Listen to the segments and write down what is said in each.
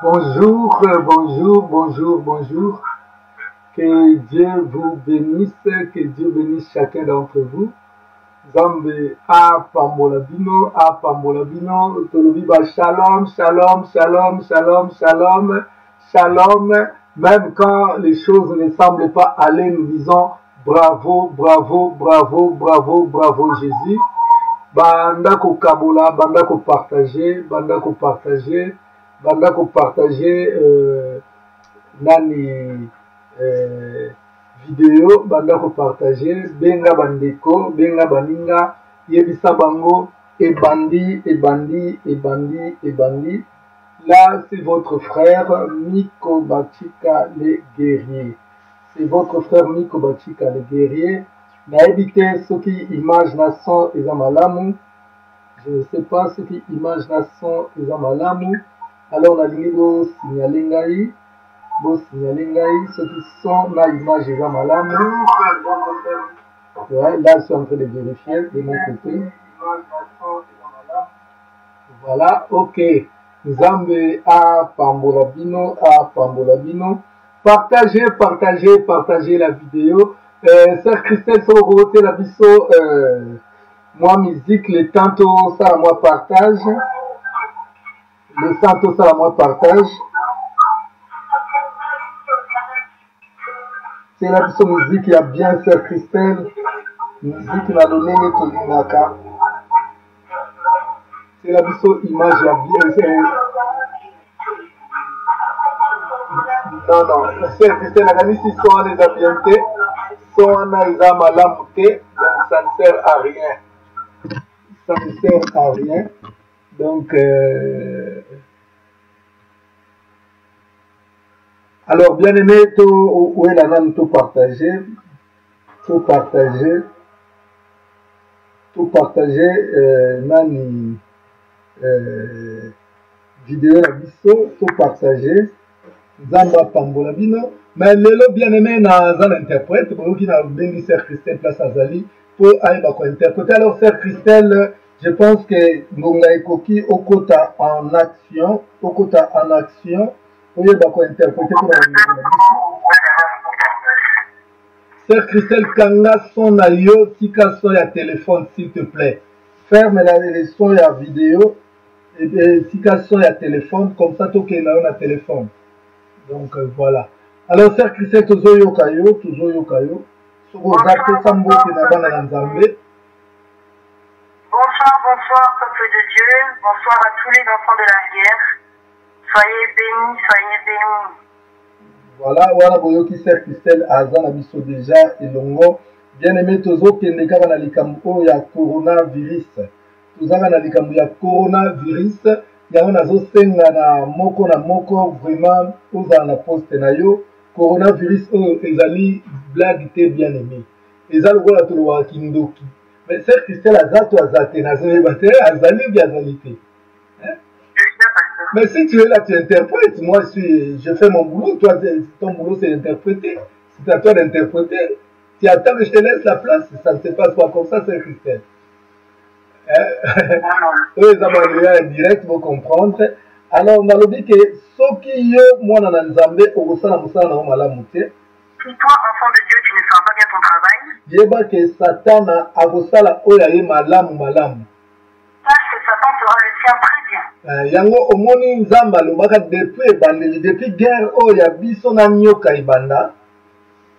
Bonjour, bonjour, bonjour, bonjour. Que Dieu vous bénisse, que Dieu bénisse chacun d'entre vous. Zambe a pambolabino, tolobiba shalom, shalom, shalom, shalom, shalom, shalom. Même quand les choses ne semblent pas aller, nous disons bravo, bravo, bravo, bravo, bravo Jésus. Banda ko kabola, banda ko partager, banda ko partager, banda ko partager nani vidéo, banda ko partager, benga bandeko, benga baninga, yebisa bango, et bandi, et bandi, et bandi, et bandi. Là, c'est votre frère Miko Bachika le guerrier. C'est votre frère Miko Bachika le guerrier. Naebite ce qui image nason ezamalamu. Je ne sais pas ce qui image nason ezamalamu. Alors on a dit bo signalengai, ceux qui sont na image ezamalamu. Ouais, là je suis en train de vérifier de mon côté. Voilà, ok. Zambe a pambolabino, a pambolabino. Partagez, partagez, partagez la vidéo. Sœur Christelle Sorogote la biso, moi musique, le tantôt ça moi partage. Le tantôt ça moi partage. C'est la biso musique, il y a bien Sœur Christelle. Musique na donné tolinaka. C'est la biso image, il y a bien. Non, non, Sœur Christelle a gagné 6 ans des ambientés. Donc ça ne sert à rien. Ça ne sert à rien. Donc, alors, bien aimé, où est la nane, tout partager, nani, vidéo la biso, tout partager. Zamba Pambolabino, mais lelo bien aimé na zan interprète, pour qui n'a bengi Sœur Christelle place Azali, pour aller interpréter. Alors Sœur Christelle, je pense que Ngonga Ekoki Okota en action, pour interpréter pour la Sœur Christelle, Kanga son na yo, tika son ya téléphone s'il te plaît. Ferme les sons ya vidéo, et tika son ya téléphone, comme ça tout qu'il a un téléphone. Donc voilà. Alors, Sœur Christelle, toujours yokayo. Bonsoir, bonsoir, peuple de Dieu. Bonsoir à tous les enfants de la guerre. Soyez bénis, soyez bénis. Voilà, voilà, boyoki Sœur Christelle, Azan Abisso déjà, et Longo. Bien aimé, tozo kendeka na likambo ya coronavirus. Tozanga na likambo ya coronavirus. Yango nazosenga na moko vraiment oza na poste na yo coronavirus ezali blague te bien aimé eza lokola toloba kindoki mais Sœur Christelle azato azate nazoyeba te azali ou bien azali te mais si tu es là tu interprètes moi je fais mon boulot toi ton boulot c'est d'interpréter c'est à toi d'interpréter tu attends que je te laisse la place ça ne se passe pas comme ça Sœur Christelle. Eux, ils ont direct, vous comprendre. Alors, on a dit que ce qui est moi dans Nzambe, au sein de si toi, enfant de Dieu, tu ne fais pas bien ton travail, yeba que Satan a gosala oyaye malamu. Sache que Satan fera le sien très bien. Yango omoni Nzamba lobaka depuis guerre oya biso na nyoka ibanda.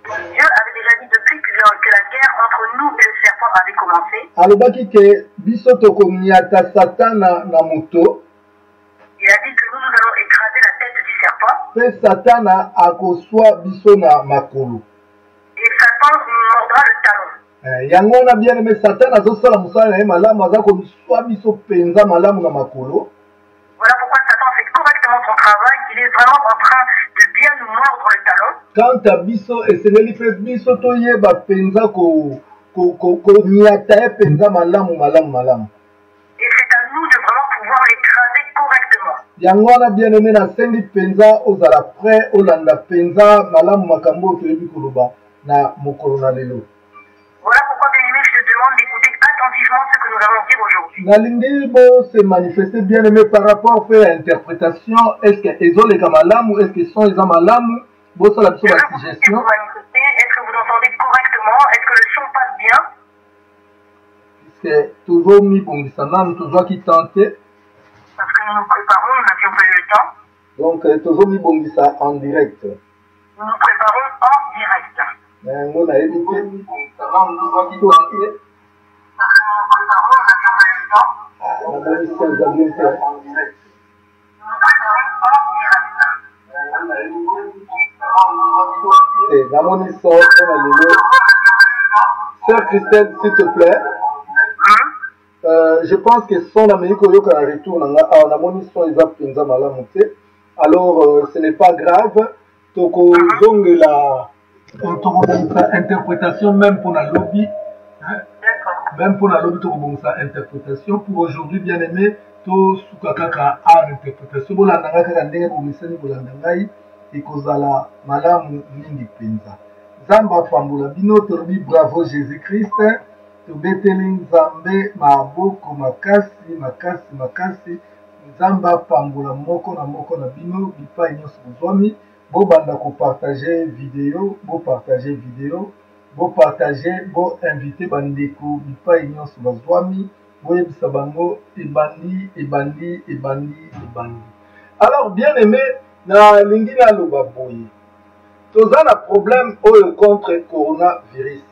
Dieu avait déjà dit depuis que la guerre entre nous et le serpent avait commencé. Alobaki ke biso tokoniata Satan na moto. Il a dit que nous allons écraser la tête du serpent. Pe Satan akoswa biso na makolo. Et Satan mordra le talon. Yango na bien aimé Satan azosala musala na ye malamu aza koswa biso penza malamu na makolo. Voilà pourquoi Satan fait correctement son travail. Il est vraiment en train de bien nous mordre le talon. Quant à biso esengeli pe biso toyeba penza ko niata penza malamu. Et c'est à nous de vraiment pouvoir l'écraser correctement. Yango wana bien aimé na sengi penza ozala prêt olanda penza malamu makambo toyebi koloba na mokolo na lelo. Voilà pourquoi bien aimé je te demande d'écouter attentivement ce que nous allons dire aujourd'hui. Nalingi bo se manifester bien aimé par rapport à l'interprétation. Est-ce que ils ont les kamalam ou est-ce qu'ils sont les amalam? Bo ça la suggestion. Est-ce que vous entendez correctement? Est-ce que le son passe bien? C'est toujours mis bon sanam toujours qui tentait. Parce que nous nous préparons, nous n'avions pas eu le temps. Donc toujours mis bon ça en direct. Nous nous préparons en direct. Mais on a évité sanam toujours qui tentait. Parce que nous nous préparons, nous n'avions pas eu le temps. On a mis ça en direct. Nous nous préparons en direct. Et dans mon histoire, on a le Sœur Christelle, s'il te plaît. Je pense que son Amérique au retour on a mon histoire alors ce n'est pas grave. Toko zong la interprétation même pour la lobby. Même pour la lobby toko bon sa interprétation pour aujourd'hui bien aimé to sukakaka a interprétation bola nanga kaka ndenge bo misani bola ngai ikozala malamu mingi penza. Zamba pambula bino torobi bravo Jésus-Christ. Tobeteli nzambe maboko makasi makasi makasi nzamba pambula moko na bino bipai nyonso bozwami bobanda kopartage video bopartage bo invité bandeko bipai nyonso bazwami boyebisa bango ebandi. Alors bien aimé na lingi naloba boye toza na problème oyo contre coronavirus.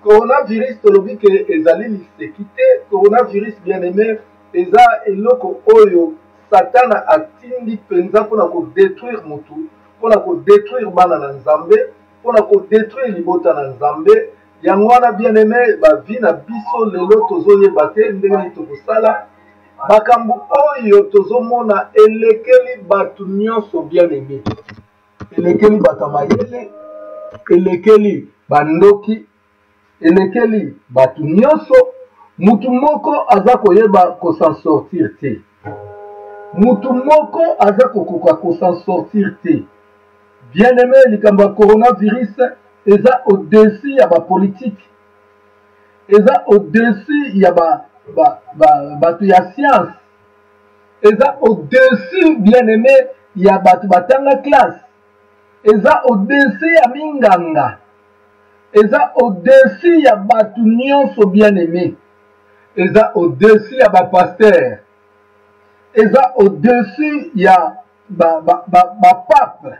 Coronavirus tolobi ke ezali liseki te. Coronavirus bien aimé eza eloko oyo satana atindi penza mpona kodétruire mutu, mpona kodétruire bana na nzambe, mpona kodétruire libota na nzambe. Yango wana bien aimé bavi na biso lelo tozoyeba te ndenge nini tokosala makambo oyo tozomona elekeli bato nyonso bien aimé, elekeli bato mayele, elekeli bandoki, elekeli batu nyonso. Mutu moko aza koyeba kosan sortir te, mutu moko aza kokoka kosan sortir te. Bien aimé likambo ya coronavirus eza au-dessus ya bapolitique, eza au-dessus ya bato ya science, eza au-dessus bien aimé ya bato batanga classe, eza au-dessus ya minganga, eza au-dessus ya batu nyonso bien aimé, eza au-dessus ya pasteur, eza au-dessus ya pape,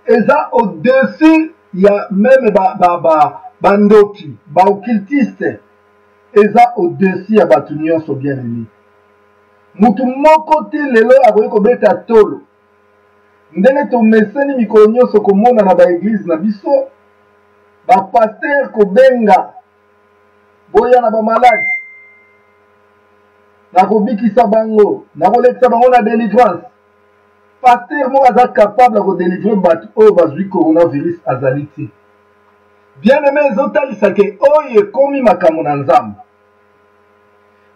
eza au-dessus ya même bandoki occultiste, eza au-dessus ya batu nyonso bien aimé. Mutu moko te lelo akoki kobeta tolo ndenge tomeseni mikolo nyonso komona na baeglize na biso. Bapaster kobenga boya na bamaladi nakobikisa bango nakolekisa bango na délivrance. Paster moko aza capable ya kodélivre bato oyo bazwi coronavirus azali te. Bien aimé ezotalisa ke oyo ekomi makambo na nzambe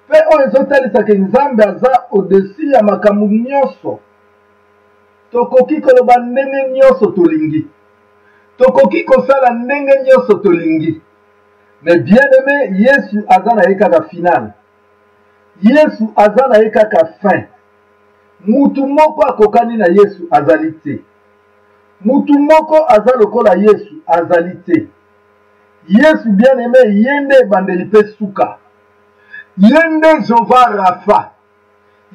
mpe oyo ezotalisa ke nzambe aza au-dessus ya makambo nyonso. Tokoki koloba ndenge nyonso tolingi, tokoki kosala ndenge nyonso tolingi, mais bien aimé Yesu aza na ye kaka final, Yesu aza na ye kaka fin. Mutu moko akokani na Yesu azali te, mutu moko aza lokola Yesu azali te. Yesu bien aimé ye nde ebandeli mpe suka, ye nde Jehova Rafa,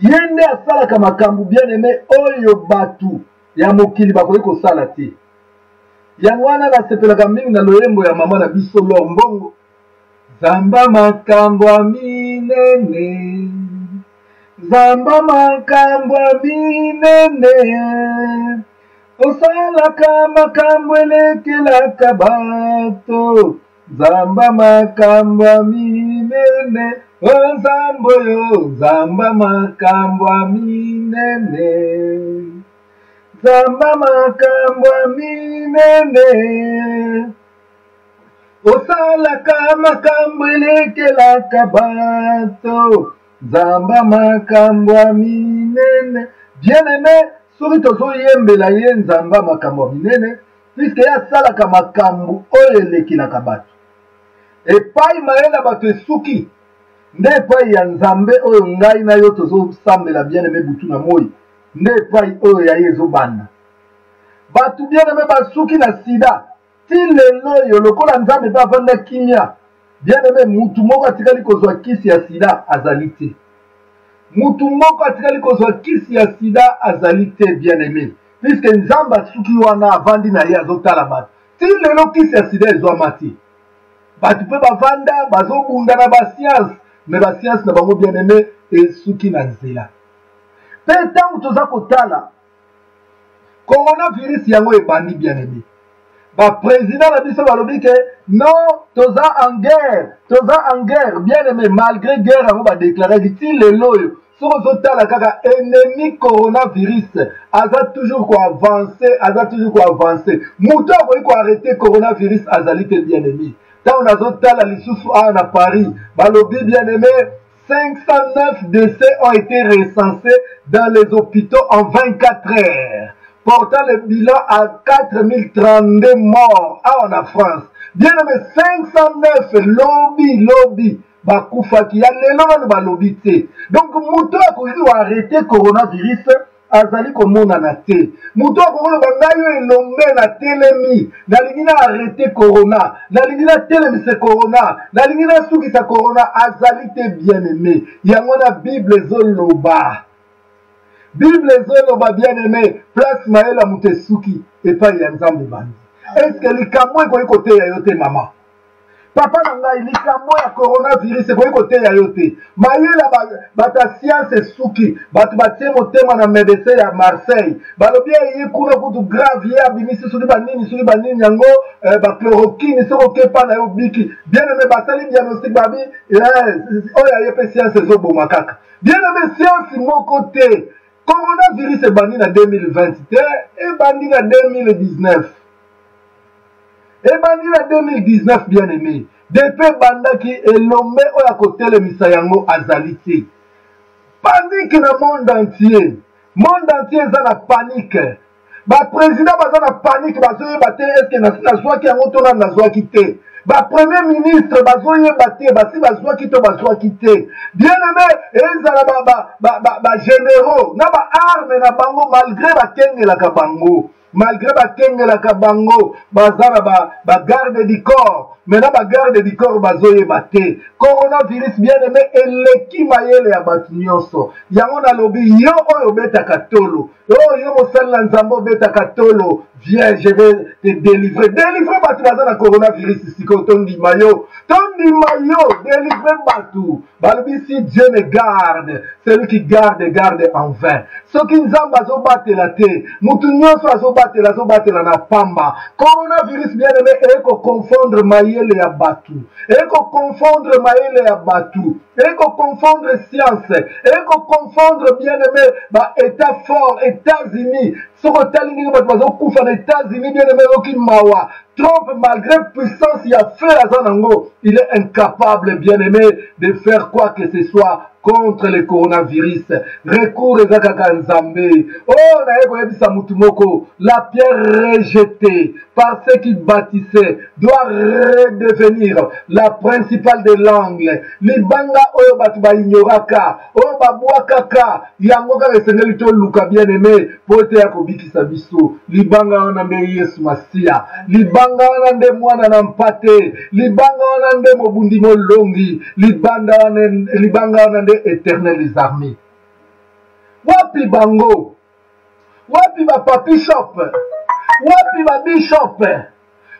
ye nde asalaka makambo bien aimé oyo batu ya mokili bakoki kosala te. Yango wana nasepelaka mingi na loyembo ya mama na biso Lor Mbongo. Zamba makambo ya minene, zamba makambo ya minene, osalaka makambo elekelaka bato. Zamba makambo ya minene, o nzambo yo, zamba makambo ya minene, zamba makambo ya minene, osalaka makambo elekelaka bato. Zamba makambo ya minene. Bien aimé, soki tozoyembela ye nzamba makambo ya minene, puisque ye asalaka makambo oyo elekelaka bato. Epai mayele ya bato esuki, nde epai ya nzambe oyo ngai na yo tozosambela bien-aimé butu na moi nde epai oyo ya ye ezobanda bato bien-aimé basuki na sida ti lelo oyo lokola nzambe mpe avanda kimia bien-aimé mutu moko atikali kozwa kisi ya sida azali te mutu moko atikali kozwa kisi ya sida azali te bien-aimé puisque nzambe asuki wana avandi na ye azotala bato ti lelo kisi ya sida ezwama te bato mpe bavanda bazobunda na basianse me basianse na bango bien-aimé esuki na nzela mpe ntango toza kotala coronavirus yango ebandi bien-aimé baprésident na biso balobi ke non toza en guerre bien-aimé malgré guerre yango badeklaraki ti lelo oyo soki ozotala kaka ennemi coronavirus aza toujours koavance moto akoki koarrete coronavirus azali te bien-aimé ntango nazotala lisusu awa na Paris balobi bien-aimé 509 décès ont été recensés dans les hôpitaux en 24 heures portant le bilan à 4032 morts en France. Bien-aimé, 509 lobby bakufaki ya lelo nanu balobi te. Donc moto akoki arrêter coronavirus azali komona na te. Moto akoki bangayo elombe na telemi. Nalingi na arrêter corona. Nalingi na telemi se corona. Nalingi na suki sa corona azali te bien-aimé. Yango na Bible ezoloba. Bible ezoloba bien-aimé, place maela mutesuki epai ya nzambe bandi. Est-ce que likambo ekoki koteya yo te mama? Papa na ngai likambo ya coronavirus ekoki koteya yo te. Mayela bata science suki, bato batie motema na médecin ya Marseille. Balobi ye kuna kutu grave ye abimisi suki banini yango bachloroquine soko kepa na yo biki. Bien-aimé basali diagnostic babi oya ye pe science ezoboma kaka. Bien-aimé science moko te. Coronavirus est banni en 2020 et banni en 2019. Et banni en 2019, bien-aimé. Depuis bandaki elombe oya kotele misayango azalite. Panique dans le monde entier. Monde entier est dans la panique. Ba président baza na panique bazoye bate est-ce que na zwaki yango tona na zwaki te. Ba premier ministre bazoye bate basi bazwaki to bazwaki te. Bien-aimé ezala ba généraux na ba arme na bango malgré bakengelaka bango. Malgré bakengelaka bango bazala ba garde du corps. Maintenant ba garde du corps bazoye bate. Coronavirus bien-aimé eleki mayele ya batu nyonso. Yango na lobi yo oyo beta katolo. Yo mosala nzambo beta katolo. Viens, je vais te délivrer. Délivrer batu bazala coronavirus ici tondi mayo. Tondi mayo délivrer batu. Balobi si Dieu ne garde, celui qui garde en vain. Soki nzamba zo batela te. Mutu nyonso azobatela na pamba. Coronavirus bien-aimé eko confondre mayele ya batu. Eko confondre mayele ya batu. Eko confondre science. Eko confondre bien-aimé ba état fort, États-Unis. Soko talingi batu bazo kufa na États-Unis bien-aimé oki mawa. Trump, malgré puissance, il a fait à Zanango. Il est incapable, bien-aimé, de faire quoi que ce soit contre le coronavirus. Recours à Zakakanzambe. Oh, Naeko Mutumoko, la pierre rejetée par ceux qui bâtissaient doit redevenir la principale de l'angle. Libanga oyo batuba ignoraka, oyo babuakaka, yangoka resenelito luka bien-aimé, pote yako biki sabiso. Libanga onambe Yesu Masia. Libanga onande mwana na mpate. Libanga onande mobundi molongi. Libanga onande éternel les armées. Wapi bango? Wapi ba papi shop? Wapi ba bishop?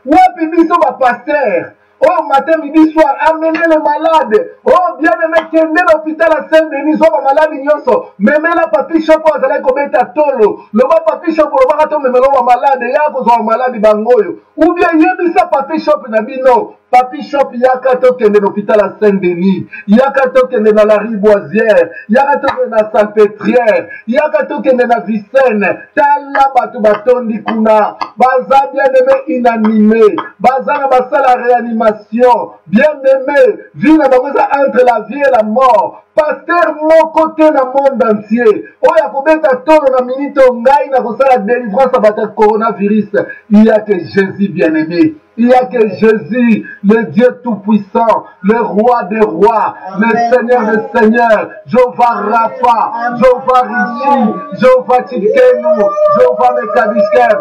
Wapi biso ba pasteur? Oh, matin, midi, soir, amenez les malades. Oh, bien aimé, kende l'hôpital à Saint-Denis, oh, malade, nyonso. Meme la papi shop, vous allez commettre à tolo. Le papi shop, vous allez commettre malade, ya, vous allez malade, bangoyo. Ou bien, yebisa papi shop, nabino. Papi shop, yaka tokende l'hôpital à Saint-Denis. Yaka tokende dans la Riboisière. Yaka tokende dans la Salpêtrière. Yaka tokende dans la Vicenne. Tala batu batondi kuna. Baza bien aimé inanimé. Baza na basa la réanimation. Bien aimé. Vie na bakoza entre la vie et la mort. Pasteur mon côté dans le monde entier. Oya kobeta tolo na minito ngai na kosala délivrance à bata coronavirus. Il y a que Jésus bien aimé. Il n'y a que Jésus, le Dieu Tout-Puissant, le Roi des Rois, le Seigneur des Seigneurs, Jéhovah Rapha, Jéhovah Rishi, Jéhovah Tidkenu, Jéhovah Mekadishker,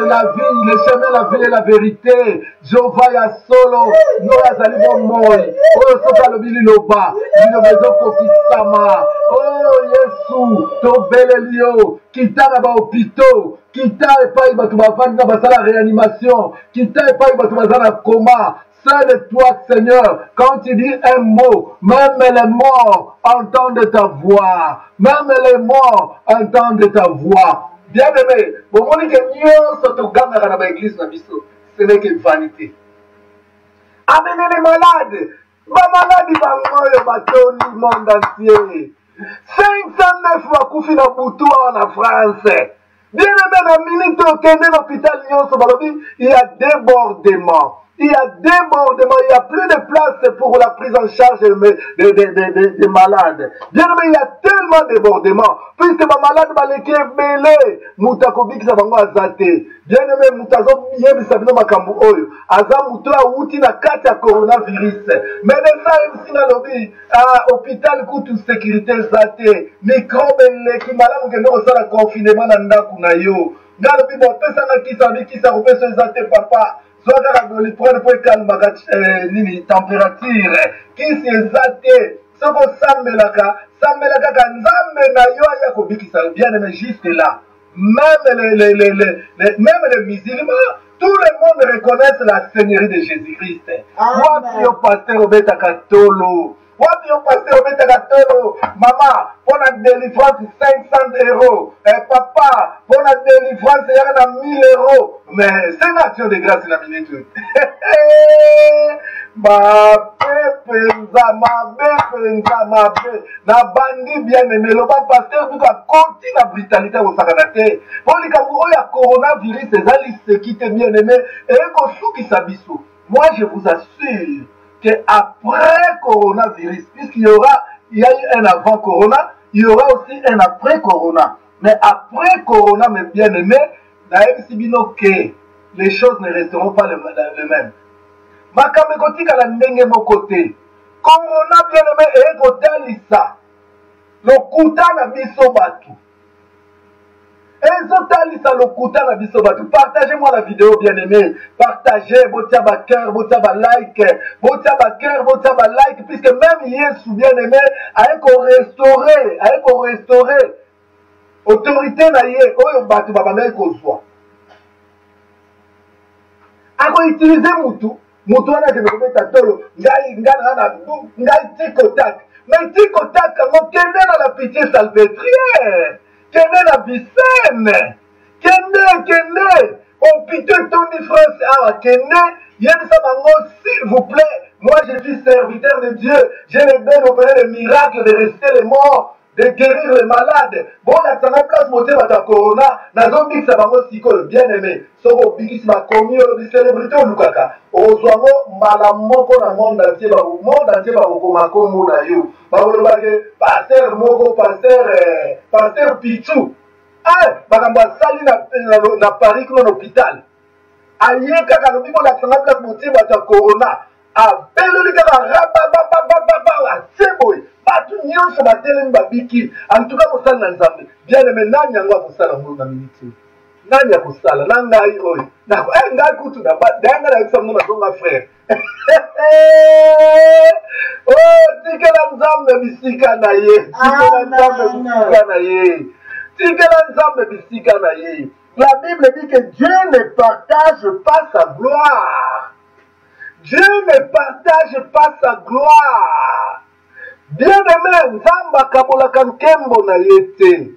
la vie, le chemin, la vie et la vérité, Jéhovah Yasolo, Noya Zalibo Moi, oh Sokalobi Liloba, Lilobezo Kokisama, oh Yesu, Tobelelio, Kitana ba hôpitaux, Kita et pas il va tout la réanimation, Kita et pas il va tout la coma. Seul toi, Seigneur, quand tu dis un mot, même les morts entendent ta voix. Même les morts entendent ta voix. Bien aimé, vous voyez que nous sommes dans l'église, ce n'est que vanité. Amenez les malades. Les malades, ils vont mourir au monde entier. 509 fois koufi na butu en France. Bien aimé, la minute au Kenya, l'hôpital il y a débordement. Il y a débordement, il n'y a plus de place pour la prise en charge des malades. Bien aimé, il y a tellement de débordement. Puisque ma malade va les belé, mutakobi qui s'avango azate. Bien aimé, mutazo bien bisabino makambu oyo. Aza mutoa uti na kati ya coronavirus. Mais les ça si na lobby, hôpital coûte sécurité zate. Microbe les qui malade que nous ça la confinement na ndaku na yo. Ngalobi bo pesa na kisa repesa zate papa. Soit la pour calmer température, qui s'est zaté, ce qu'on s'ambelaka, kanzambe na yo ya kobiki ça bien aimé juste là. Même les musulmans, tout le monde reconnaît la Seigneurie de Jésus-Christ. Wapi yo pasteur obeta katolo. Wapi yo pasteur obeta katolo. Maman, pour la délivrance 500 €. Papa, pour la délivrance il y a 1000 €. Mais c'est une action de grâce la minute. Ma na bandi bien aimé le pasteur vous a continué la brutalité au sakanate pour les kamou ya coronavirus ezali sécurité bien aimé et ko souki sabiso. Moi je vous assure que après coronavirus puisqu'il y a eu un avant corona, il y aura aussi un après corona. Mais après corona mes bien aimé que les choses ne resteront pas les mêmes. Makambe kotika la ndenge mo côté. Corona bien aimé et kotalisa. Lokuta na biso batu. Ezotalisa lokuta na biso batu. Partagez-moi la vidéo bien aimé. Partagez, botia ba cœur, botia ba like, botia ba cœur, botia ba like puisque même Yesu bien aimé a restaurer autorité na ye oyo batu babanda kozwa. Ako utiliser mutu wana ke kobeta tolo ngai tikotak mais tikotak ngo kende na la pitié salpêtrière kende na Vicenne kende hôpital Tony France awa kende yebisa bango s'il vous plaît moi je suis serviteur de Dieu je le donne opérer le miracle de rester les morts de guérir les malades. Bon, la place montée à corona, n'a pas dit que ça va me bien aimé. Soko bigis ma commis, le célébrité au Lukaka. Au soir, malamoko na monde entier, monde entier, bakomako mona yo. Pasteur Moko, pasteur Pichou. Ah, bakamba sali na Paris dans l'hôpital. Aïe, kaka le bibo la place montée à corona. Ah, belle kaka rababa, c'est beau. Batu nyonso batelemi babiki en tout cas kosala na nzambe bien aimé nani yango akosala ngo na minute nani akosala na ngai oyo ngai kutu na danga na ekisa mona zonga frère oh tikela nzambe bisika na ye tikela nzambe bisika na ye la Bible dit que Dieu ne partage pas sa gloire. Dieu ne partage pas sa gloire. Bien aimé, Nzambe akabolaka nkembo na ye te.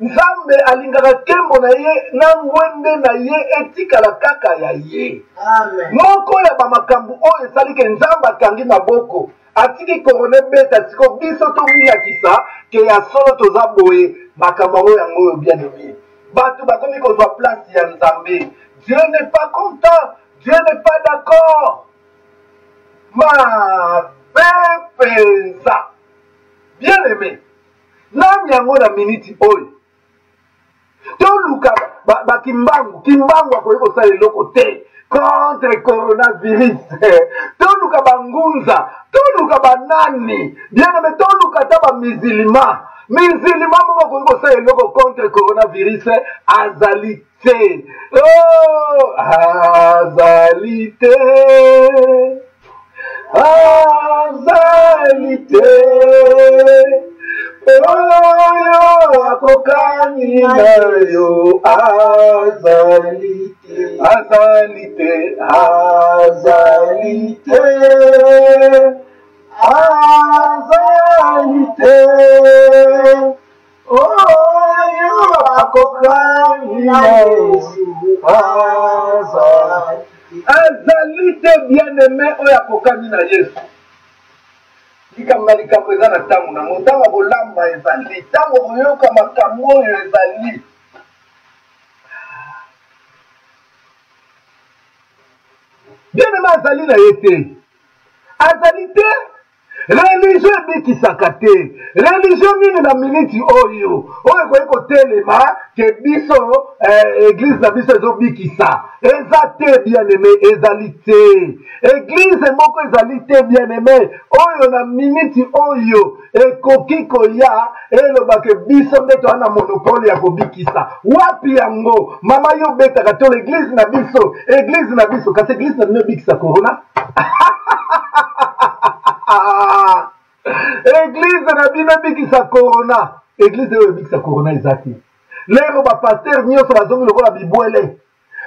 Nzambe alingaka nkembo na ye na ngwende na ye etikala kaka ya ye. Amen. Moko ya bamakambu oyo esali ke Nzambe akangi maboko. Atiki korone beta siko biso tomiyakisa ke ya solo toza boye makambo oyo yango oyo bien aimé. Batu bakomi kozwa place ya Nzambe. Dieu n'est pas content. Dieu n'est pas d'accord. Ma pensa. Bien aimé, nani yango na minute oyo toluka kimbangu akoki kosala eloko te contre coronavirus. Toluka bangunza, toluka banani, bien aimé, toluka taba musulman. Musulman moko ko sa eloko contre coronavirus azalité. Oh, azalité. Azalité. Oh, akokani na yo azalité. Azalité, azalité. Azalité, oh yo akokani na Yesu, azalité bien-aimé oyo akokani na Yesu. Likambo eza na ntango na ntango kolamba ezali, ntango koyoka makambo oyo ezali. Bien-aimé azali na ye te, azali te. Religion ebikisaka te. Religion nini na miniti oyo koyi kotelema ke biso église na biso ezobikisa. Eza te bien-aimé, ezali te. Église moko ezali te bien-aimé oyo na miniti oyo ekoki koya eloba ke biso nde toza na monopole ya kobikisa. Wapi yango? Mama yo betaka to l'église na biso, église na biso, kasi église na bino ebikisa corona. Église na bino ebikisa corona. Église oyo ebikisa corona eza te. Lero bapaster nyonso bazongi lokola bibwele.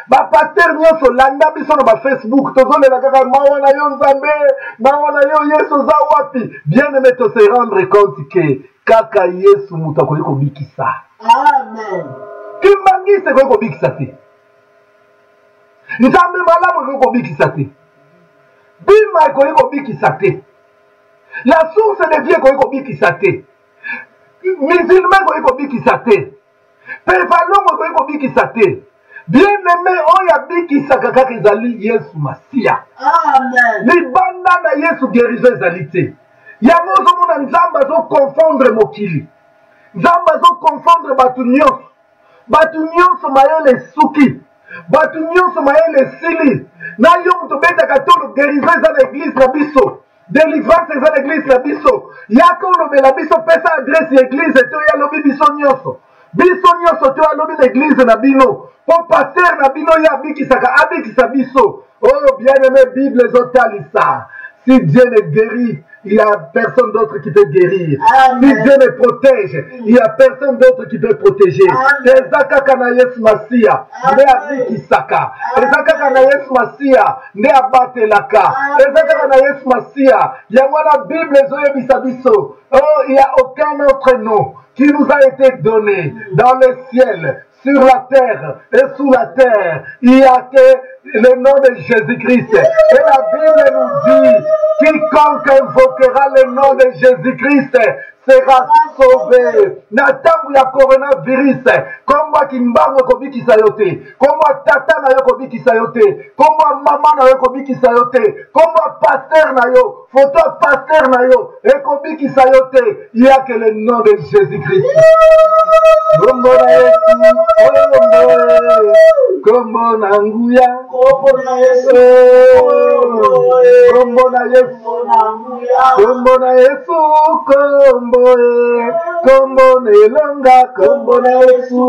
Bapaster nyonso landa biso na bafacebook tozolela kaka mawa na yo nzambe, mawa na yo Yesu oza wapi. Bien aimé to se rendre compte ke kaka Yesu moto akoki kobikisa. Amen. Kimbangisi ekoki kobikisa te. Nzambe malamu ekoki kobikisa te. Bima ekoki kobikisa te. La source de vie ekoki kobikisa te. Musulman ekoki kobikisa te. Pevalongo ekoki kobikisa te. Bien-aimé oyo abikisaka kaka ezali Yesu Masiya. Amen. Libanda na Yesu guérison ezali te. Yango ozomona Nzambe azokonfondre mokili. Nzambe azokonfondre bato nyonso. Bato nyonso mayele esuki. Bato nyonso mayele esili. Na yo moto betaka tolo guérison eza na église na biso. Délivrance eza na église na biso. Yaka olobela biso pesa adresse ya église to ya lobi biso nyonso. Biso nyonso to ya lobi na église na bino. Po pasteur na bino ya abikisaka abikisa biso. Oh bien-aimé, Bible ezotalisa. Si Dieu ne guérit, il n'y a personne d'autre qui peut guérir. Amen. Si Dieu me protège, il n'y a personne d'autre qui peut protéger. Ezaka na Yesu Masiya, ne abikisaka. Ezaka na Yesu Masiya, ne abatelaka. Ezaka na Yesu Masiya, yango na Bible ezoyebisa biso. Oh, il n'y a aucun autre nom qui nous a été donné dans le ciel, sur la terre et sous la terre. Il n'y a que le nom de Jésus-Christ. Et la Bible nous dit, quiconque invoquera le nom de Jésus-Christ sera sauvé. Natangu ya coronavirus, komwa kimbango kobikisa yote, komwa tata na yo kobikisa yote, komwa mama na yo kobikisa yote, komwa pasteur na yo, photo pasteur na yo, ekobikisa yote. Il n'y a que le nom de Jésus-Christ. Kombo na Yesu, kombo na nguya, kombo na Yesu, kombo na Yesu, kombo na Yesu, kombo nelonga, kombo na Yesu,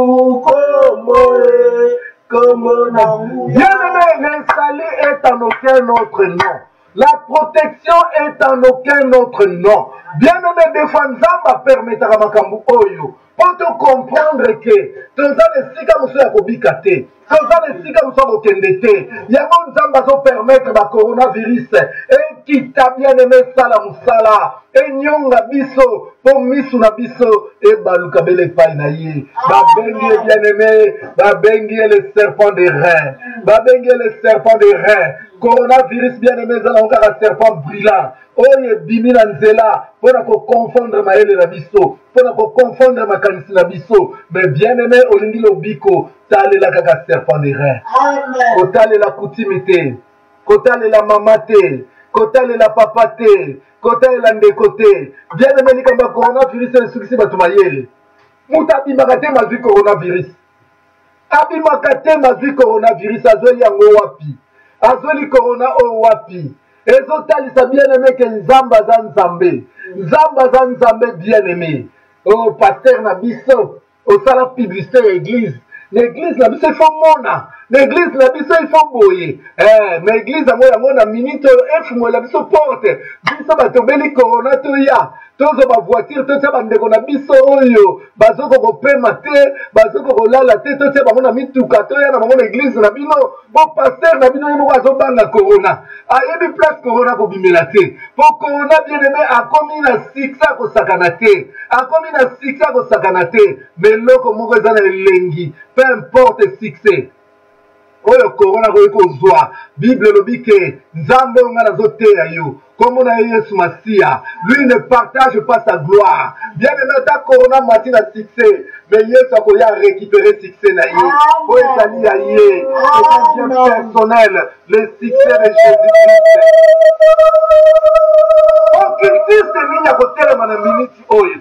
kombo na nguya. Bien-aimé, le salut est en aucun autre nom. La protection est en aucun autre nom. Bien-aimé, des fois, Nzamba permettra makambu oyo. Pour te comprendre que toza nesika mosu ya kobika te, toza nesika mosu ya kokende te, yango Nzamba zo permettre ba coronavirus ekita bien-aimé sala musala enyonga biso po misu na biso ebaluka bele epai na ye. Babengi ye bien-aimé, babengi ye le serpent des reins, babengi ye le serpent des reins. Coronavirus bien-aimé ezala kaka serpent brillant oyo ebimi na nzela mpona koconfondre mayele na biso, mpona koconfondre makanisi na biso. Mais bien-aimé olingi lobiko talela kaka serpent des reins. Kotalela kutimi te, kotalela mama te, kotalela papa te, kotalela ndeko te. Bien-aimé likambo ya coronavirus esukisi bato mayele. Mutu abimaka te mazwi coronavirus, abimaka te mazwi coronavirus, azweli yango wapi? azoli corona o wapi ezotalisa bien aimé que nzambe aza nzambe nzambe aza nzambe bien aimé o paster na biso osala publicité ya église l'église na biso il faut mona l'église na biso il faut boye mais église yango na minute efungwela biso porte biso batobeli corona toya tozo bavoiture totia bandeko na biso oyo bazoko kopema te bazoko kolala te totia bango na mituka toya na bango na église na bino bo paster na bino ye moko azobanga corona ayebi place corona kobimela te po corona bien aimé akomi na succès akosakana te akomi na succès akosakana te meloko moko eza na elengi peu importe succès oyo corona koyi kozwa bible elobi ke nzambe oyo ngai nazoteya yo kombo na ye yesu masiya lui ne partage pas sa gloire bien aimé ata corona mati na succès mais yesu akoya récupérer succès na ye oyo ezali ya ye eza bien personnel le succès de jésus-christ okiltiste nini akotelema na miniti oyo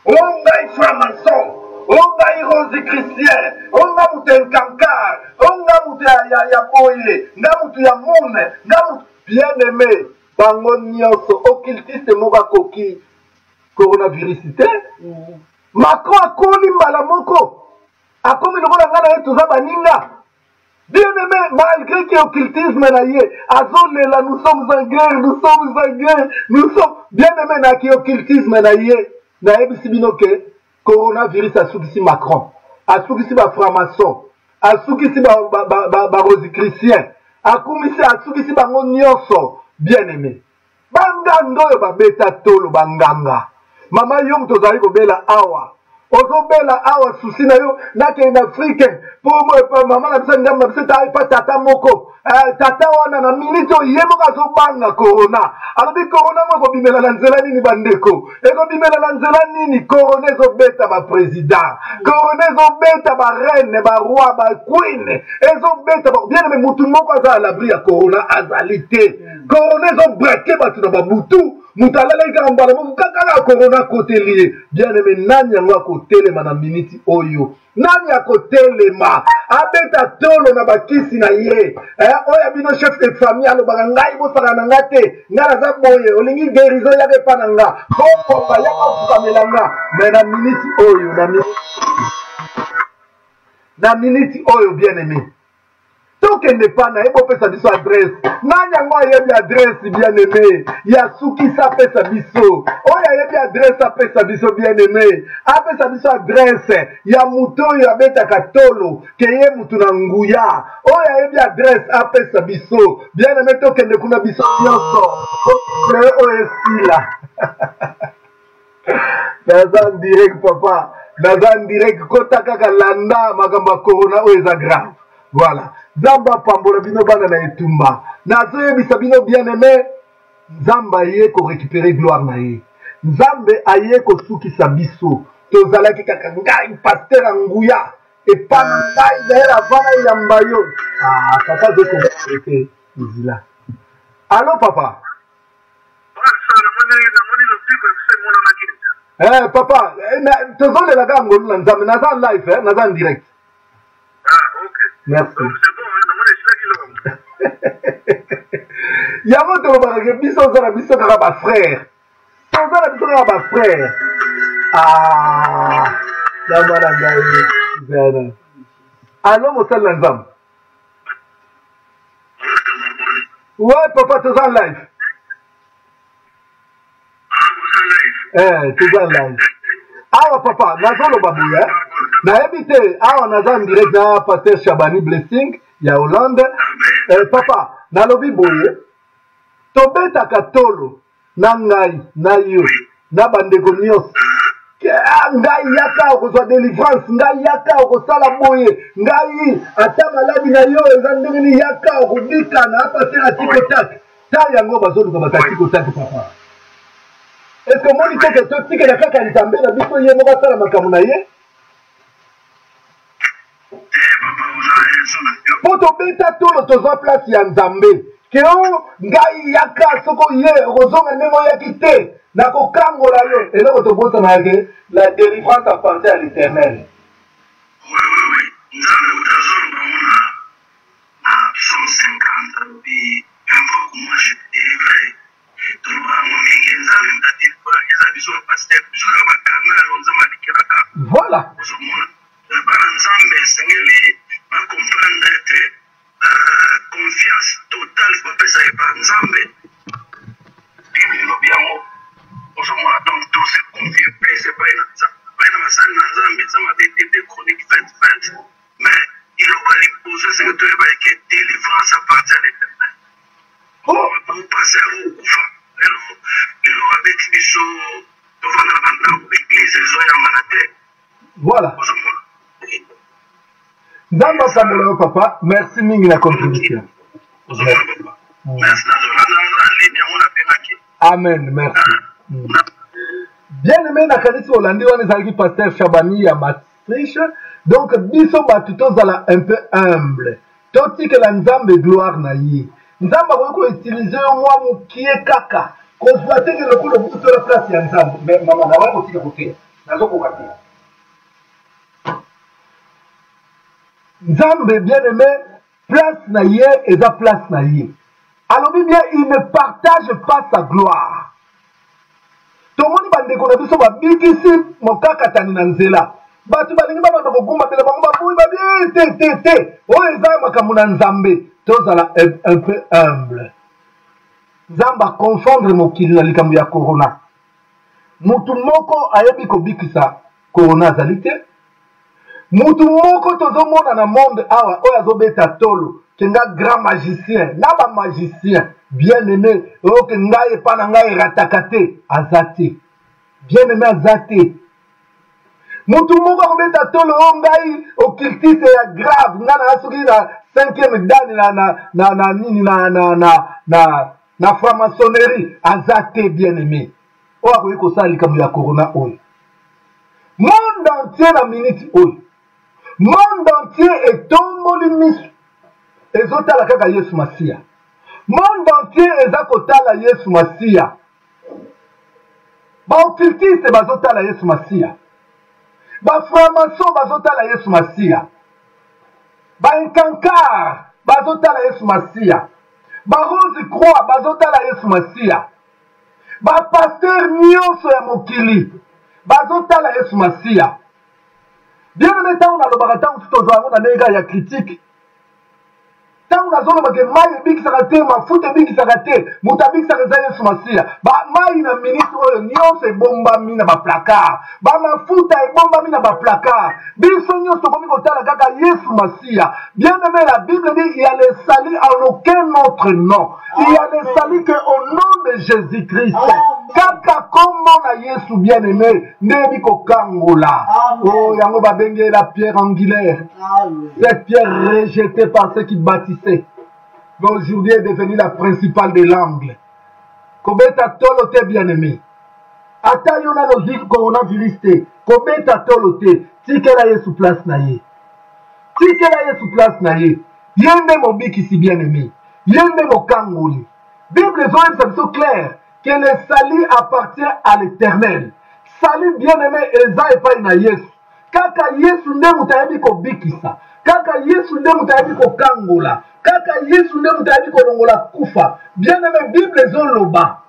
o ngai framason onga irozi christian onga mutu enkankar onga mutu ya boye nga mutu ya mune nga mutu bien aimé bango nyonso occultiste moko akoki coronavirus te macron akoli mbala moko akomi lokola nga na ye toza baninga bien aimé malgré que occultisme na ye azolela nous sommes en guerre nous sommes en guerre nous sommes bien aimé na ki occultisme na ye nayebisi bino ke coronavirus asukisi Macron, asukisi ba franc-maçon, asukisi ba rosicritien, asukisi bango nyonso bien aimé. Banganga oyo babeta tolo banganga. Mama yo mtozali kobela awa. Ozobela awa susi na yo nakende Afrique po mama na biso ndambo na biso tayi pa tata moko tata wana na minute ye moko azobanga corona alobi corona moko bimela na nzela nini bandeko ekobimela na nzela nini corona ezobeta baprésident corona ezobeta bareine baroi baqueen ezobeta bien aimé mutu moko aza à l'abri ya corona azali te corona ezobreke bato na babutu mutu alalaki kaka mbala moko kaka corona koteli ye bien aimé nani yango akotelema na miniti oyo nani akotelema abeta tolo na bakisi na ye oyo abino chef de famille alobaka ngai bosaka na nga te ngai naza boye olingi guérison yaka epa na nga bokoka yaka ofukamela nga me na miniti oyo bien aimé tokende pana ebopesa biso adresse nani yango ayebi adresse bien aimé ya sukisa apesa biso oyo ayebi adresse apesa biso bien aimé apesa biso adresse ya mutu oyo abetaka tolo keye mutu na nguya oyo ayebi adresse apesa biso bien aimé tokende kuna biso nyonso oyo esila naza direct papa naza direct kota kaka landa makambo ya corona oyo eza grave voilà Zamba pambola bino bana na etumba nazoyebisa bino bien aimé nzambe aye ko récupérer gloire na ye nzambe aye kosukisa biso tozalaki kaka ngai paster anguya epana ngai d'ailleurs avana yamba yo papa zokoete izila allo papa papa tozolela kaka ngolu na nzambe naza en live naza en direct merci yango tolobaka ke biso oza na biso kaka bafrère oza na biso kaka bafrère na mwana ngai zana alo mosali na nzambe ouais papa toza en live toza en live awa papa nazoloba boye nayebi te awa naza en direct na paster Shabani Blessing ya Hollande papa nalobi boye tobetaka tolo na ngai na yo na bandeko nyonso ngai yaka okozwa délivrance ngai yaka okosala boye ngai ata maladi na yo eza ndenge nini yaka okobikana apase na tikotaki ta yango bazoluka bakatikotaki papa est ce que omoni teke totikela kaka nzambe na biso ye moko asala makambo na ye po tobeta tolo tozwa place ya nzambe ke o ngai yaka soko ye okozonga ndenge oyaki te nakokangola yo eloko tobosana yake la délivrance appartient à l'éternel nzambe utazoluka mona na psaume 50 puis un peu comme moi je délivre tout le monde m'a mis les amis d'attitude les amis sont pasteur sur le canal on s'en m'a dit que voilà le balançant mais c'est ma comprendre que confiance totale faut pas ça pas ensemble bien le bien on s'en m'a donc tout se confier plus c'est pas une ça pas une massage ensemble ça m'a des chroniques fait mais il va les poser c'est que tu vas que délivrance à partir de l'éternel pour passer à vous il avec des choses devant l'église ils ont mandaté voilà Nzamba Samola papa merci mingi la contribution merci amen merci bien aimé na kanisa Hollandi on est avec pasteur Chabani ya Maastricht donc biso batu tozala un peu humble toti que la nzambe gloire na ye nzambe ko utiliser moi mokie kaka constater que le coup de bout la place ya nzambe mais mama na wa ko tika côté nazo ko kati nzambe bien aimé place na ye et sa place na ye alors bien il ne partage pas sa gloire tomoni bandeko na biso babikisi mokakatani na nzela bato balingi babanda kogumbatela bango babuyi babi te oyo eza makambo na nzambe tozala un peu humble nzambe akonfondre mokili na likambo ya corona mutu moko ayebi kobikisa corona azali te mutu moko tozomona na monde awa oyo azobeta tolo kenga grand magicien na bamagicien bien aimé oyoke ngai epa na ngai erataka te aza te bien aimé aza te mutu moko akobeta tolo oyo ngai occultiste ya grave ngai na soki na 5e dani na nini na franc-maçonnerie aza te bien aimé oyo akoki kosala likambo ya corona oyo monde entier na minute oyo monde entier etomboli miso ezotala kaka yesu masiya monde entier eza kotala yesu masiya baoccultiste bazotala yesu masiya baframason bazotala yesu masiya bainkankar bazotala yesu masiya barose croix bazotala yesu masiya bapaster nyonso ya mokili bazotala yesu masiya bien aimé ntango nalobaka ntango si tozwa yango na ndenge ya critique ntango nazoloba ke mai ebikisaka te mafuta ebikisaka te moto abikisaka eza yesu masiya bamai na minute oyo nyonso ebombami na baplakard bamafuta ebombami na baplakard biso nyonso tokomi kotala kaka yesu masiya bien aimé la bible dit il y a le salut en aucun autre nom il y a le salut que au nom de Jésus-Christ kaka kombo na yesu bien aimé ndeyebi kokangola o yango babenge la pierre angulaire cette pierre rejetée par ceux qui bâtissent mais aujourd'hui est devenue la principale de l'angle. Kobeta tolote bien-aimé. Ata yo na logique coronavirus te. Kobeta tolote. Tikela ye sous place na ye. Tikela ye sous place na ye. Yende mobiki si bien-aimé. Yende mokangoli. Bible est so clair que le salut appartient à l'Éternel. Salut bien-aimé eza epai na Yesu. Kaka Yesu nde mutayebi kobikisa. Kaka Yesu nde mutayebi kokangola. Kaka Yesu nde mutayebi kolongola kufa. Bien aimé, Bible ezoloba.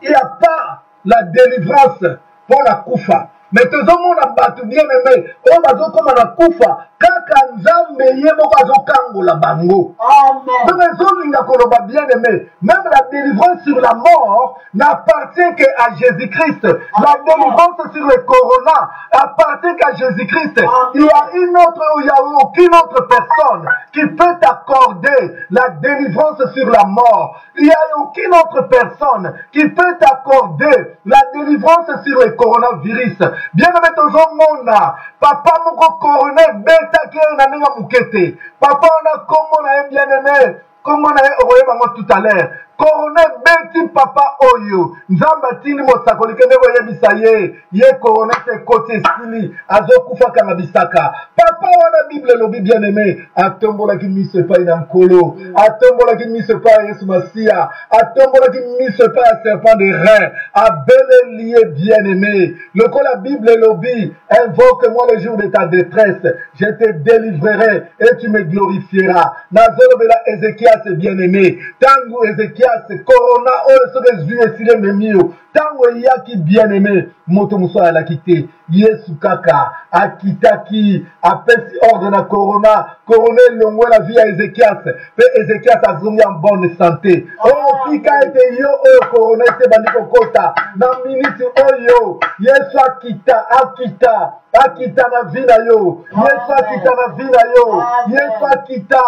Il n'y a pas la délivrance pour la kufa. Mais tozomona batu bien aimé, oyo bazokoma na kufa, kaka nzambe ye moko azokangola bango. Amen. Donc ezolinga koloba bien aimé, même la délivrance sur la mort n'appartient qu'à Jésus-Christ. La délivrance sur le corona appartient qu'à Jésus-Christ. Il y a aucune autre personne qui peut t'accorder la délivrance sur la mort. Il n'y a aucune autre personne qui peut t'accorder la délivrance sur le coronavirus. Bien aimé tozomona papa moko corona betaki na ninga mukete papa on a comment on a bien aimé comment on a okoyeba moi tout à l'heure Corona beti papa oyo. Nzamba tini mosakoli kende boye bisaye. Ye corona te kote stili. Azo kufa kanga bisaka. Papa wana Bible lobi bien aimé. Atombola ki mise pa ina nkolo. Atombola ki mise pa Yesu Masia. Atombola ki mise pa serpent de rein. Abele lié bien aimé. Le quoi la Bible lobi. Invoque-moi le jour de ta détresse. Je te délivrerai et tu me glorifieras. Nazolo bela Ézéchias bien aimé. Tango Ézéchias, Corona, oh, ce que je suis le mio. Tango yaki bien aimé. Moto muso a la quitté. Yesu kaka. Akitaki. Apesi ordre na Corona. Corona longo la vie à Ézéchias. Pe Ézéchias a zoomé en bonne santé. Oh, pika ete yo, oh, Corona ete bandiko kota. Na minute oyo. Yesu akita, akita. Akita na vina yo. Yesu akita na vina yo. Yesu akita.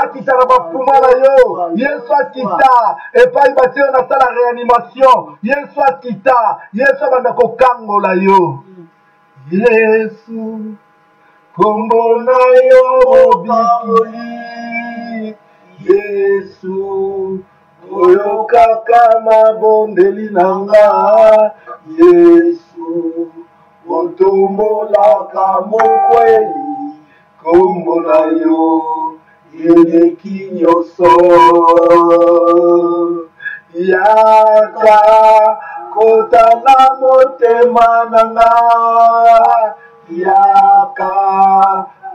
Akita na bapuma na yo. Yesu akita. Et pas il bâtit on a ça la réanimation. Yesu akita. Yesu bandako kango la yo. Yesu kombo na yo bikili. Yesu oyo kaka mabondeli nanga. Yesu otombolaka mokweli kombo na yo eleki nyonso yaka kota na motema nanga yaka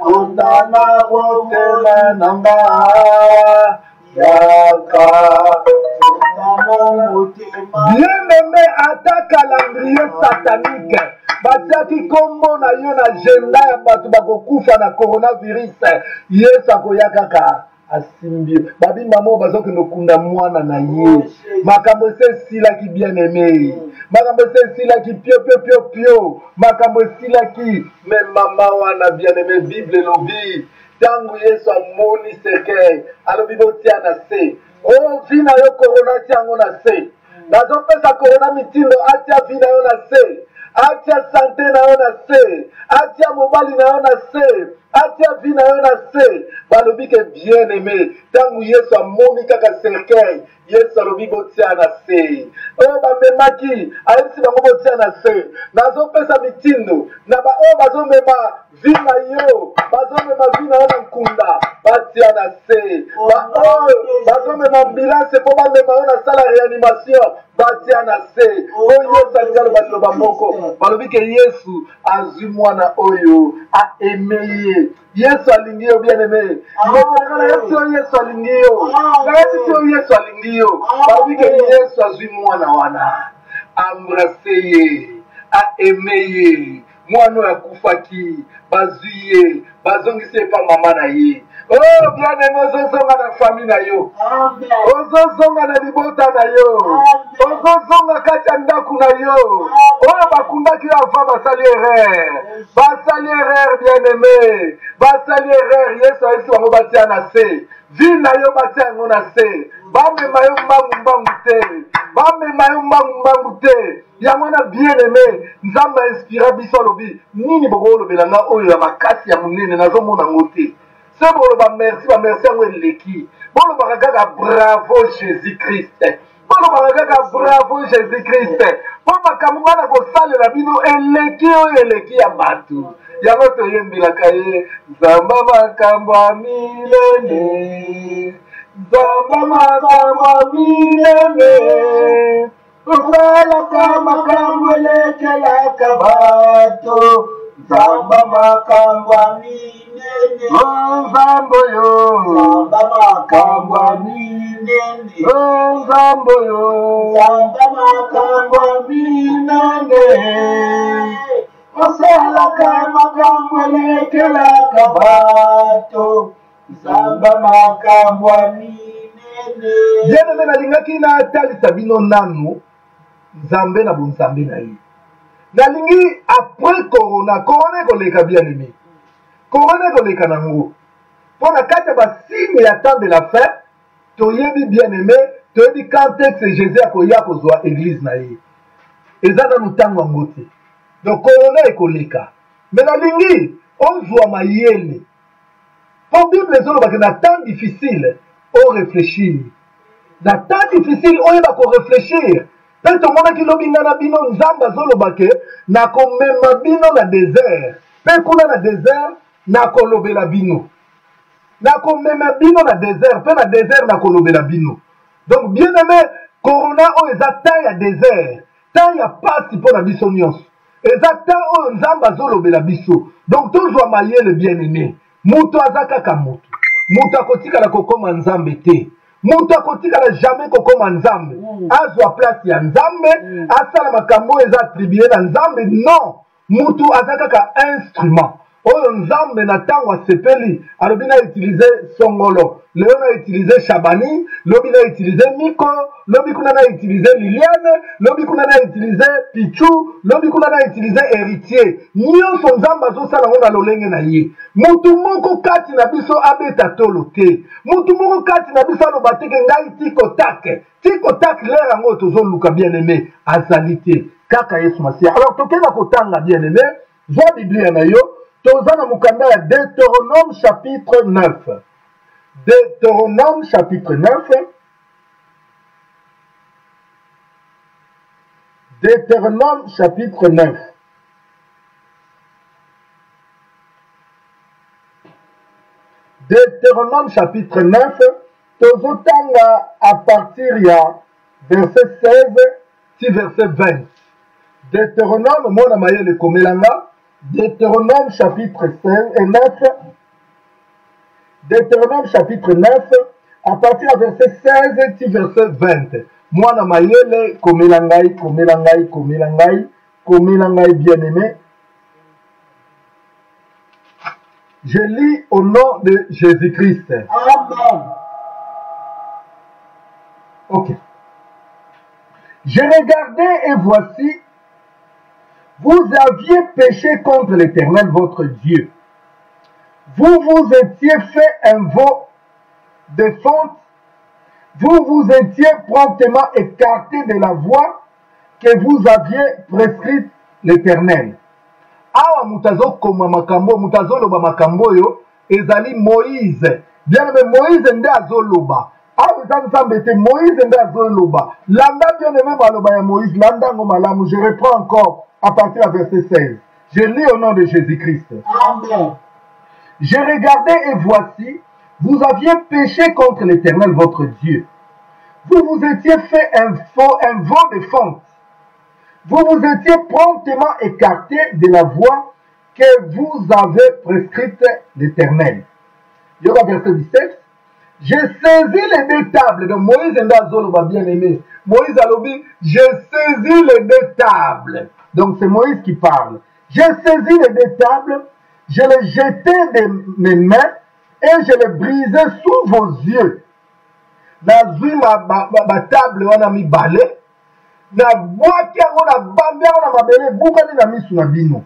kota na motema nanga yaka kota na motema. Bien-aimé, attaque calendrier satanique. Batiaki kombo na yo na agenda ya bato bakokufa na coronavirus. Yesu akoya kaka asimbi. Babi mamo bazoki nokunda mwana na ye. Makambo se sila ki bien aimé. Makambo se sila ki pio pio pio pio. Makambo sila ki me mama wana bien aimé Bible lobi. Tangu Yesu amoni seke. Alobi botia na se. Oh vina yo corona tiango na se. Nazo pesa corona mitindo atia vina yo na se. Atia santé na yo na se. Atia mobali na yo na se. Atia vie na yo na se. Balobi ke bien aimé. Tangu Yesu amoni kaka cercueil. Yesu alobi botia na se. Oyo bamemaki. Ayebisi bango botia na se. Nazo pesa mitindo. Na ba oyo bazomema vie na yo. Bazomema vie na yo na nkunda. Batia na se. Ba oyo bazomema ambulance po bamema yo na sala réanimation. Batia na se. Oyo Yesu alijalo baloba moko. Balobi ke Yesu azwi mwana oyo a aimé. Yesu alingi yo bien aimé. Yesu alingi yo. Yesu alingi yo. Balobi ke Yesu azwi mwana wana. Embrasse ye. A aimé ye. Mwana akufaki. Bazwi ye. Bazongisi pa mama na ye. Oh, bien aimé, ozozonga na famille na yo. Ozozonga na libota na yo. Ozozonga kati ya ndaku na yo. Oyo bakundaki yo ava basali erreur. Basali erreur bien aimé. Basali erreur. Yesu ayesi bango batia na se. Vi na yo batia yango na se. Bamema yo mbangu mbangu te. Bamema yo mbangu mbangu te. Yango na bien aimé. Nzamba inspira biso lobi. Nini boko lobela nga oyo ya makasi ya munene nazomona ngo te. C'est bon, merci à moi, l'équipe. Bon, bravo Jésus-Christ. Bon, bravo Jésus-Christ. Bon, makamwana ko sale la bino eleki ya batu. Yango to yembila kaye. Zamba makambo milene. Zamba makambo milene. Usala kama kambo lekela kabato. Zamba makambo milene. Nzambo yo. Zamba makambo milene. Nzambo yo. Zamba makambo milene. Osala kama kambo lekela kabato. Zamba makambo milene. Bien aimé nalingaki na talisa bino nanu. Nzambe na bonzambe na ye. Nalingi après corona koleka bien aimé. Corona koleka nango. Pour la carte signe ya temps de la fin, toyebi bien aimé, toyebi quand est-ce que Jésus akoya kozwa église na ye. Eza na mutango ngote. Donc corona ekoleka. Mais nalingi ozwa mayele. Pour Bible ezolo ba na temps difficile, on réfléchit. na temps difficile oyo réfléchir. Peut tout le monde qui lobinga na bino nzamba zolobake na komema bino na désert. Peut kuna na désert na kolobela bino. Na komema bino na désert, peut na désert na kolobela bino. Donc bien aimé, corona o eza temps ya désert. Temps ya pasi pour la biso nyonso. Eza temps o nzamba zolobela biso. Donc toujours mayele bien aimé. Mutu azaka mutu. Mutu akotika la kokoma nzambe te. Mutu akotika la jamais kokoma nzambe. Azwa place ya nzambe, asala makambo eza attribué na nzambe. Non, mutu azaka instrument. Oyo nzambe na tango asepeli, alobi na utiliser songolo. Leo na utiliser Shabani, lobi na utiliser Miko, lobi kuna na utiliser Liliane, lobi kuna na utiliser Pichu, lobi kuna na utiliser Héritier. Nyonso nzambe azosala ngo na lolenge na ye. Mutu moko kati na biso abeta tolo te. Mutu moko kati na biso aloba teke ngai tiko take. Tiko take lera ngo tozoluka bien aimé azali te. Kaka Yesu Masia. Alors tokenda kotanga bien aimé, zwa Biblia na yo. Tozana mukanda ya Deutéronome chapitre 9. Deutéronome chapitre 9. Deutéronome chapitre 9. Deutéronome chapitre 9. Tozotanga à partir ya verset 16 ti verset 20. Deutéronome mona mayele komelanga. Deutéronome chapitre 16 et 9. Deutéronome chapitre 9, à partir du verset 16 et verset 20. Moi, na mayele, komelangai, komelangai, komelangai, komelangai bien-aimé. Je lis au nom de Jésus-Christ. Amen. Ok. Je regardais et voici, vous aviez péché contre l'Éternel votre Dieu. Vous vous étiez fait un veau de fonte. Vous vous étiez promptement écarté de la voie que vous aviez prescrite l'Éternel. Awa mutazo koma makambo, mutazo loba makambo yo, ezali Moïse. Bien aimé Moïse nde azoloba. Awa ezali Moïse nde azoloba. Landa bien aimé baloba ya Moïse, landa ngomalamu. Je reprends encore à partir du verset 16. Je lis au nom de Jésus-Christ. Amen. Je regardais et voici, vous aviez péché contre l'Éternel votre Dieu. Vous vous étiez fait un veau de fonte. Vous vous étiez promptement écarté de la voie que vous avez prescrite l'Éternel. Il y aura verset 17. J'ai saisi les deux tables. Donc Moïse et Ndazolo va bien aimer. Moïse a dit, j'ai saisi les deux tables. Donc c'est Moïse qui parle. J'ai saisi les deux tables, je les jetai de mes mains et je les brisai sous vos yeux. Na zui ma table wana mi balé. Na boaki yango na bambi yango na mabele bukani na misu na bino.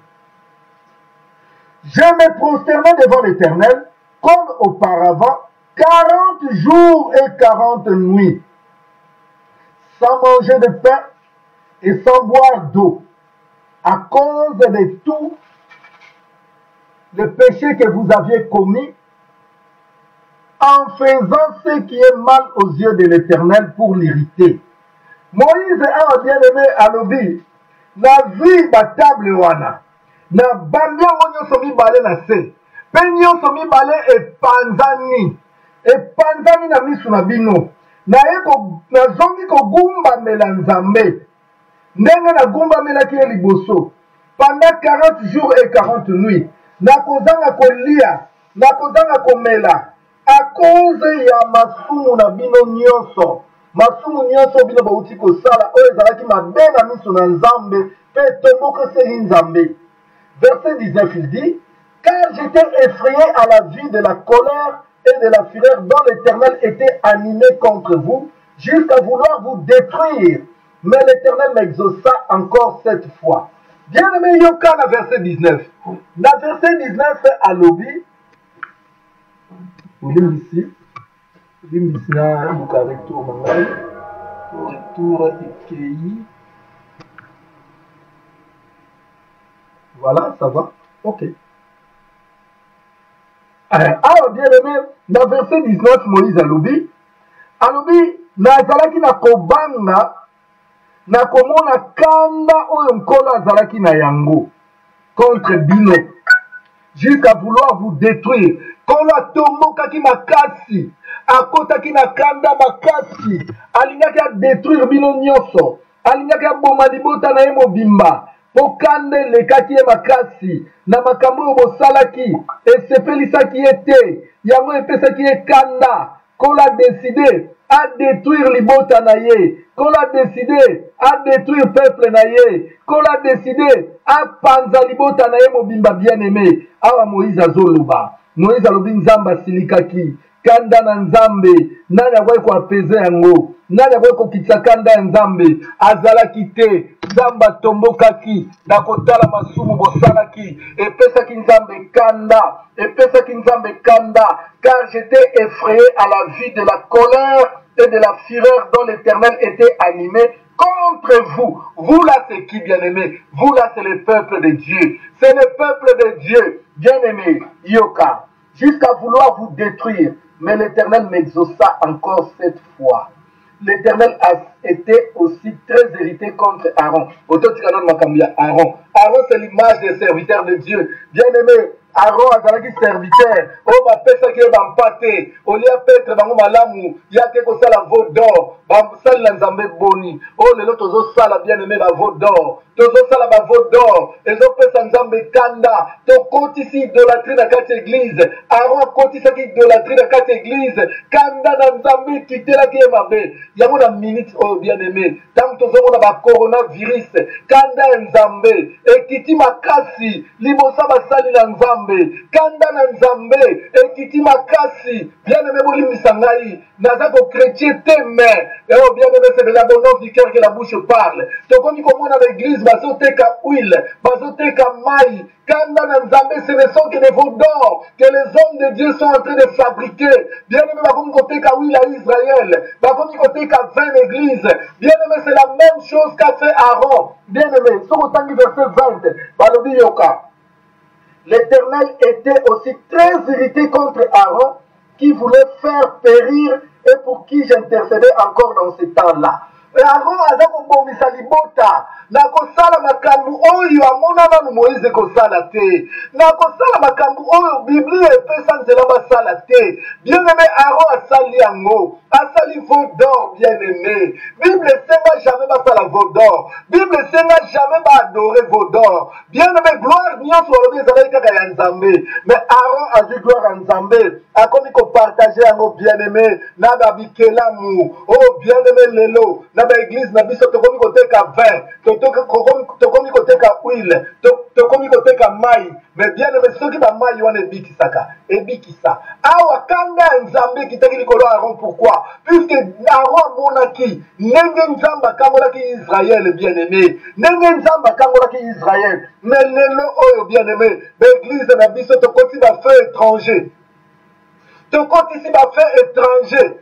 Je me prosternai devant l'Éternel comme auparavant 40 jours et 40 nuits, sans manger de pain et sans boire d'eau, à cause de tout le péché que vous aviez commis, en faisant ce qui est mal aux yeux de l'Éternel pour l'irriter. Moïse a bien aimé alobi, na vi ba table wana, na bambia wonyo somi balé na se, penyo somi balé e panzani na misu na bino, na zongi ko gumba melanzambe, ndenge na gumba melaki ye liboso, pendant 40 jours et 40 nuits, na kozanga kolia, na kozanga komela, à cause ya masumu na bino nyonso, masumu nyonso bino bauti kosala, oyo ezalaki mabe na miso na nzambe, pe tombokeseli nzambe. Verset 19, il dit, car j'étais effrayé à la vue de la colère et de la fureur dont l'Éternel était animé contre vous, jusqu'à vouloir vous détruire. Mais l'Éternel m'exauça encore cette fois. Bien aimé, yoka na verset 19. Na verset 19 à l'obi, ici, na retour mangai, retour EKI. Voilà, ça va? Ok. Alors, bien aimé, dans verset 19, Moïse à l'obi, nazalaki na kobanga na komona kanda oyo nkolo azalaki na yango contre bino jusqu'à vouloir vous détruire. Nkolo atombokaki makasi akotaki na kanda makasi alingaki adétruire bino nyonso alingaki aboma libota na ye mobimba po kanda elekaki ye makasi na makambo oyo bosalaki esepelisaki ye te yango epesaki ye kanda. Nkolo adécide à détruire libota na ye, qu'on a décidé à détruire peuple na ye, qu'on a décidé à panza libota na ye mobimba bien-aimé. Awa Moïse azoloba, Moïse alobi nzamba silikaki, kanda na nzambe, nani akoki ko apaiser yango, nani akoki ko kitisa kanda ya nzambe, azalaki te, nzamba tombokaki, na kotala masumu bosalaki, epesaki nzambe kanda, car j'étais effrayé à la vue de la colère et de la fureur dont l'Éternel était animé contre vous. Vous là, c'est qui, bien-aimé? Vous là, c'est le peuple de Dieu. C'est le peuple de Dieu, bien-aimé, Yoka, jusqu'à vouloir vous détruire. Mais l'Éternel m'exauça encore cette fois. L'Éternel a été aussi très irrité contre Aaron. Aaron, c'est l'image des serviteurs de Dieu. Bien-aimé, Aaron azalaki serviteur oyo bapesaki ye bampate olia petre bango malamu yake kosala veau d'or basalela nzambe boni oyo lelo tozosala bien aimé bavo d'or tozosala bavo d'or ezopesa nzambe kanda tokotisi idolâtrie na kati église. Aaron akotisaki idolâtrie na kati église kanda na nzambe ekitelaki ye mabe yango na minute oyo bien aimé ntango tozomona bacoronavirus kanda ya nzambe ekiti makasi libosa basali na nzambe kanda na nzambe ekiti makasi bien-aimé bolimbisa ngai naza ko chrétien te mais oh bien-aimé c'est de l'abondance du cœur que la bouche parle tokomi komona l'église bazoteka huile bazoteka mai kanda na nzambe ce ne sont que des veaux d'or que les hommes de Dieu sont en train de fabriquer bien-aimé bakomi koteka huile à Israël bakomi koteka 20 églises bien-aimé c'est la même chose qu'a fait Aaron bien-aimé sokotangi verset 20 balobi yoka. L'Éternel était aussi très irrité contre Aaron qui voulait faire périr et pour qui j'intercédais encore dans ce temps-là. Aaron aza kobomisa libota na kosala makambo oyo amona nanu Moïse kosala te na kosala makambo oyo Biblia epesa nzela basala te bien-aimé Aaron asali yango asali veau d'or bien-aimé Bible esenga jamais basala veau d'or Bible esenga jamais baadorer veau d'or bien-aimé gloire nyonso balobi ezalaki kaka ya nzambe mais Aaron azwi gloire ya nzambe akomi kopartage yango bien-aimé na babikelamu oyo bien-aimé lelo na baeglise na biso tokomi koteka vin tokomi koteka huile tokomi koteka mai mais bien-aimé soki bamai wana ebikisa awa kanda ya nzambe ekitaki likolo Aaron. Pourquoi? Puisque Aaron amonaki ndenge nzambe akangolaki Israël bien-aimé ndenge nzambe akangolaki Israël mais lelo oyo bien-aimé baeglise na biso tokoti bafeu étranger tokotisi bafeu étranger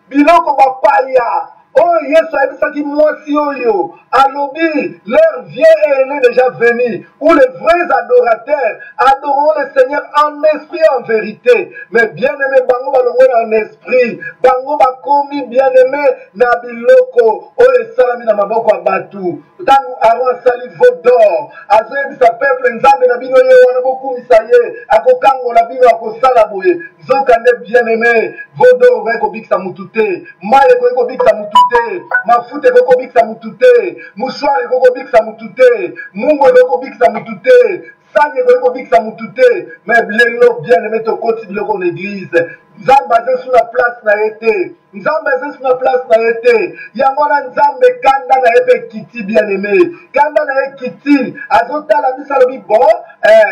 biloko bapaya oh Yesu ayebisaki mwasi oyo alobi l'heure vient et elle est déjà venue où les vrais adorateurs adoreront le Seigneur en esprit et en vérité mais bien-aimé bango balongwe en esprit bango bakomi bien-aimé na biloko oyo esalami na maboko ya batu ntango Aaron asali veau d'or azoyebisa peuple nzambe na bino ye wana bokumisa ye akokangola bino akosala boye nzoka nde bien-aimé veau d'or okoki kobikisa mutu te mai ekoki kobikisa mutu te mafuta ekoki kobikisa mutu te mushwari ekoki kobikisa mutu te mungu ekoki kobikisa mutu te sani ekoki kobikisa mutu te mais lelo bien-aimé tokoti biloko na église nzambe aza sur la place na ye te nzambe aza sur la place na ye te yango wana nzambe kanda na ye mpe ekiti bien-aimé kanda na ye ekiti azotala biso alobi bon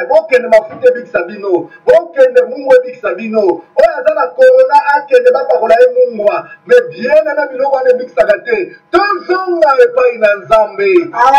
bokende mafuta ebikisa bino bokende mungu ebikisa bino oyo aza na korona akende bapakola ye mungwa mais bien-aimé biloko wana ebikisaka te tozonga epai na nzambe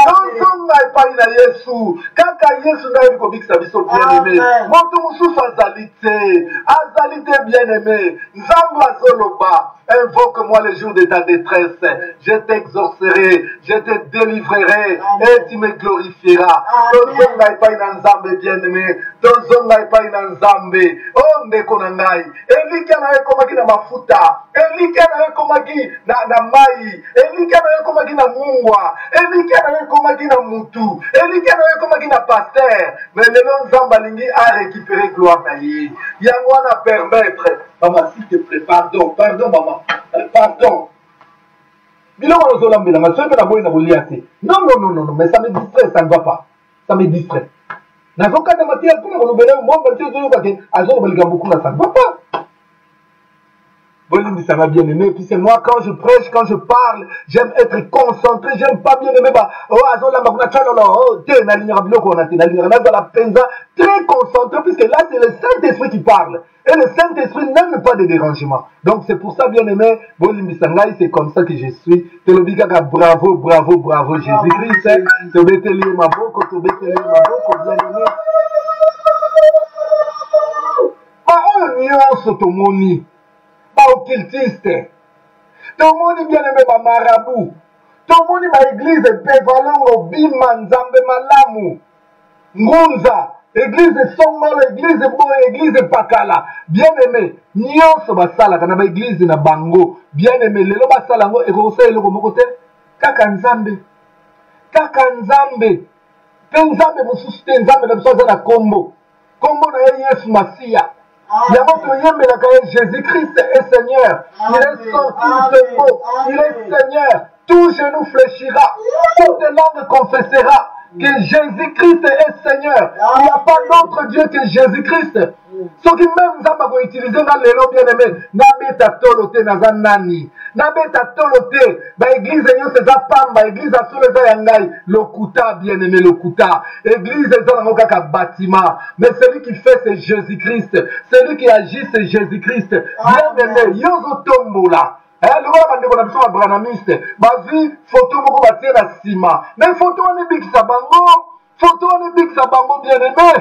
tozonga epai na yesu kaka yesu nde ayebi kobikisa biso bien-aimé moto mosusu azali te bien-aimé bien-aimé, Nzamba Zoloba, invoque-moi les jours de ta détresse. Je t'exaucerai, je te délivrerai et tu me glorifieras. Ton zong n'a pas une Nzambe bien-aimé, ton zong n'a pas une Nzambe. Oh, Nekonangai, Elika na komaki na mafuta, Elika na komaki na mai, Elika na komaki na mungwa, Elika na komaki na mutu, Elika na komaki na pasteur. Mais le nom Nzamba lingi a récupéré gloire na ye. Yango na permettre. Maman, s'il te plaît, pardon, maman, pardon. Non, mais ça me distrait, ça ne va pas. Ça me distrait. Ça ne va pas. Ça m'a bien aimé. Puis c'est moi, quand je prêche, quand je parle, j'aime être concentré, j'aime pas bien aimer. Très concentré, puisque là, c'est le Saint-Esprit qui parle. Et le Saint-Esprit n'aime pas de dérangement. Donc c'est pour ça, bien aimé, c'est comme ça que je suis. Bravo, bravo, bravo, Jésus-Christ. Bien aimé. Pas occultiste. Tout le monde bien aimé ma marabout. Tout le monde ma église Pevalongo Bima Nzambe Malamu. Ngunza. Église Songolo, église Boye, église Pakala. Bien aimé. Nyonso basala kana église na bango. Bien aimé. Lelo basala ngo ekosa eloko mokote. Kaka Nzambe. Kaka Nzambe. Pe Nzambe mosusu te Nzambe na biso na kombo. Kombo na Yesu Masia. Jésus-Christ est Seigneur. Il est sorti de peau. Il est Seigneur. Tout genou fléchira. Toute langue confessera que Jésus-Christ est Seigneur. Il n'y a pas d'autre Dieu que Jésus-Christ. Ce qui même nous avons utilisé dans les lots bien-aimés. Nabeta tolote nazanani. Nabeta tolote. L'église est pamba. L'église a sous les ayangai. Lokuta bien-aimé, lokuta. L'église est dans le bâtiment. Mais celui qui fait c'est Jésus-Christ. Celui qui agit c'est Jésus-Christ. Bien-aimé, yozo tombola. Le roi de la personne branamiste, ma vie, photo moko batie na sima. Mais photo on est big sabango, photo on est big sabango bien aimé.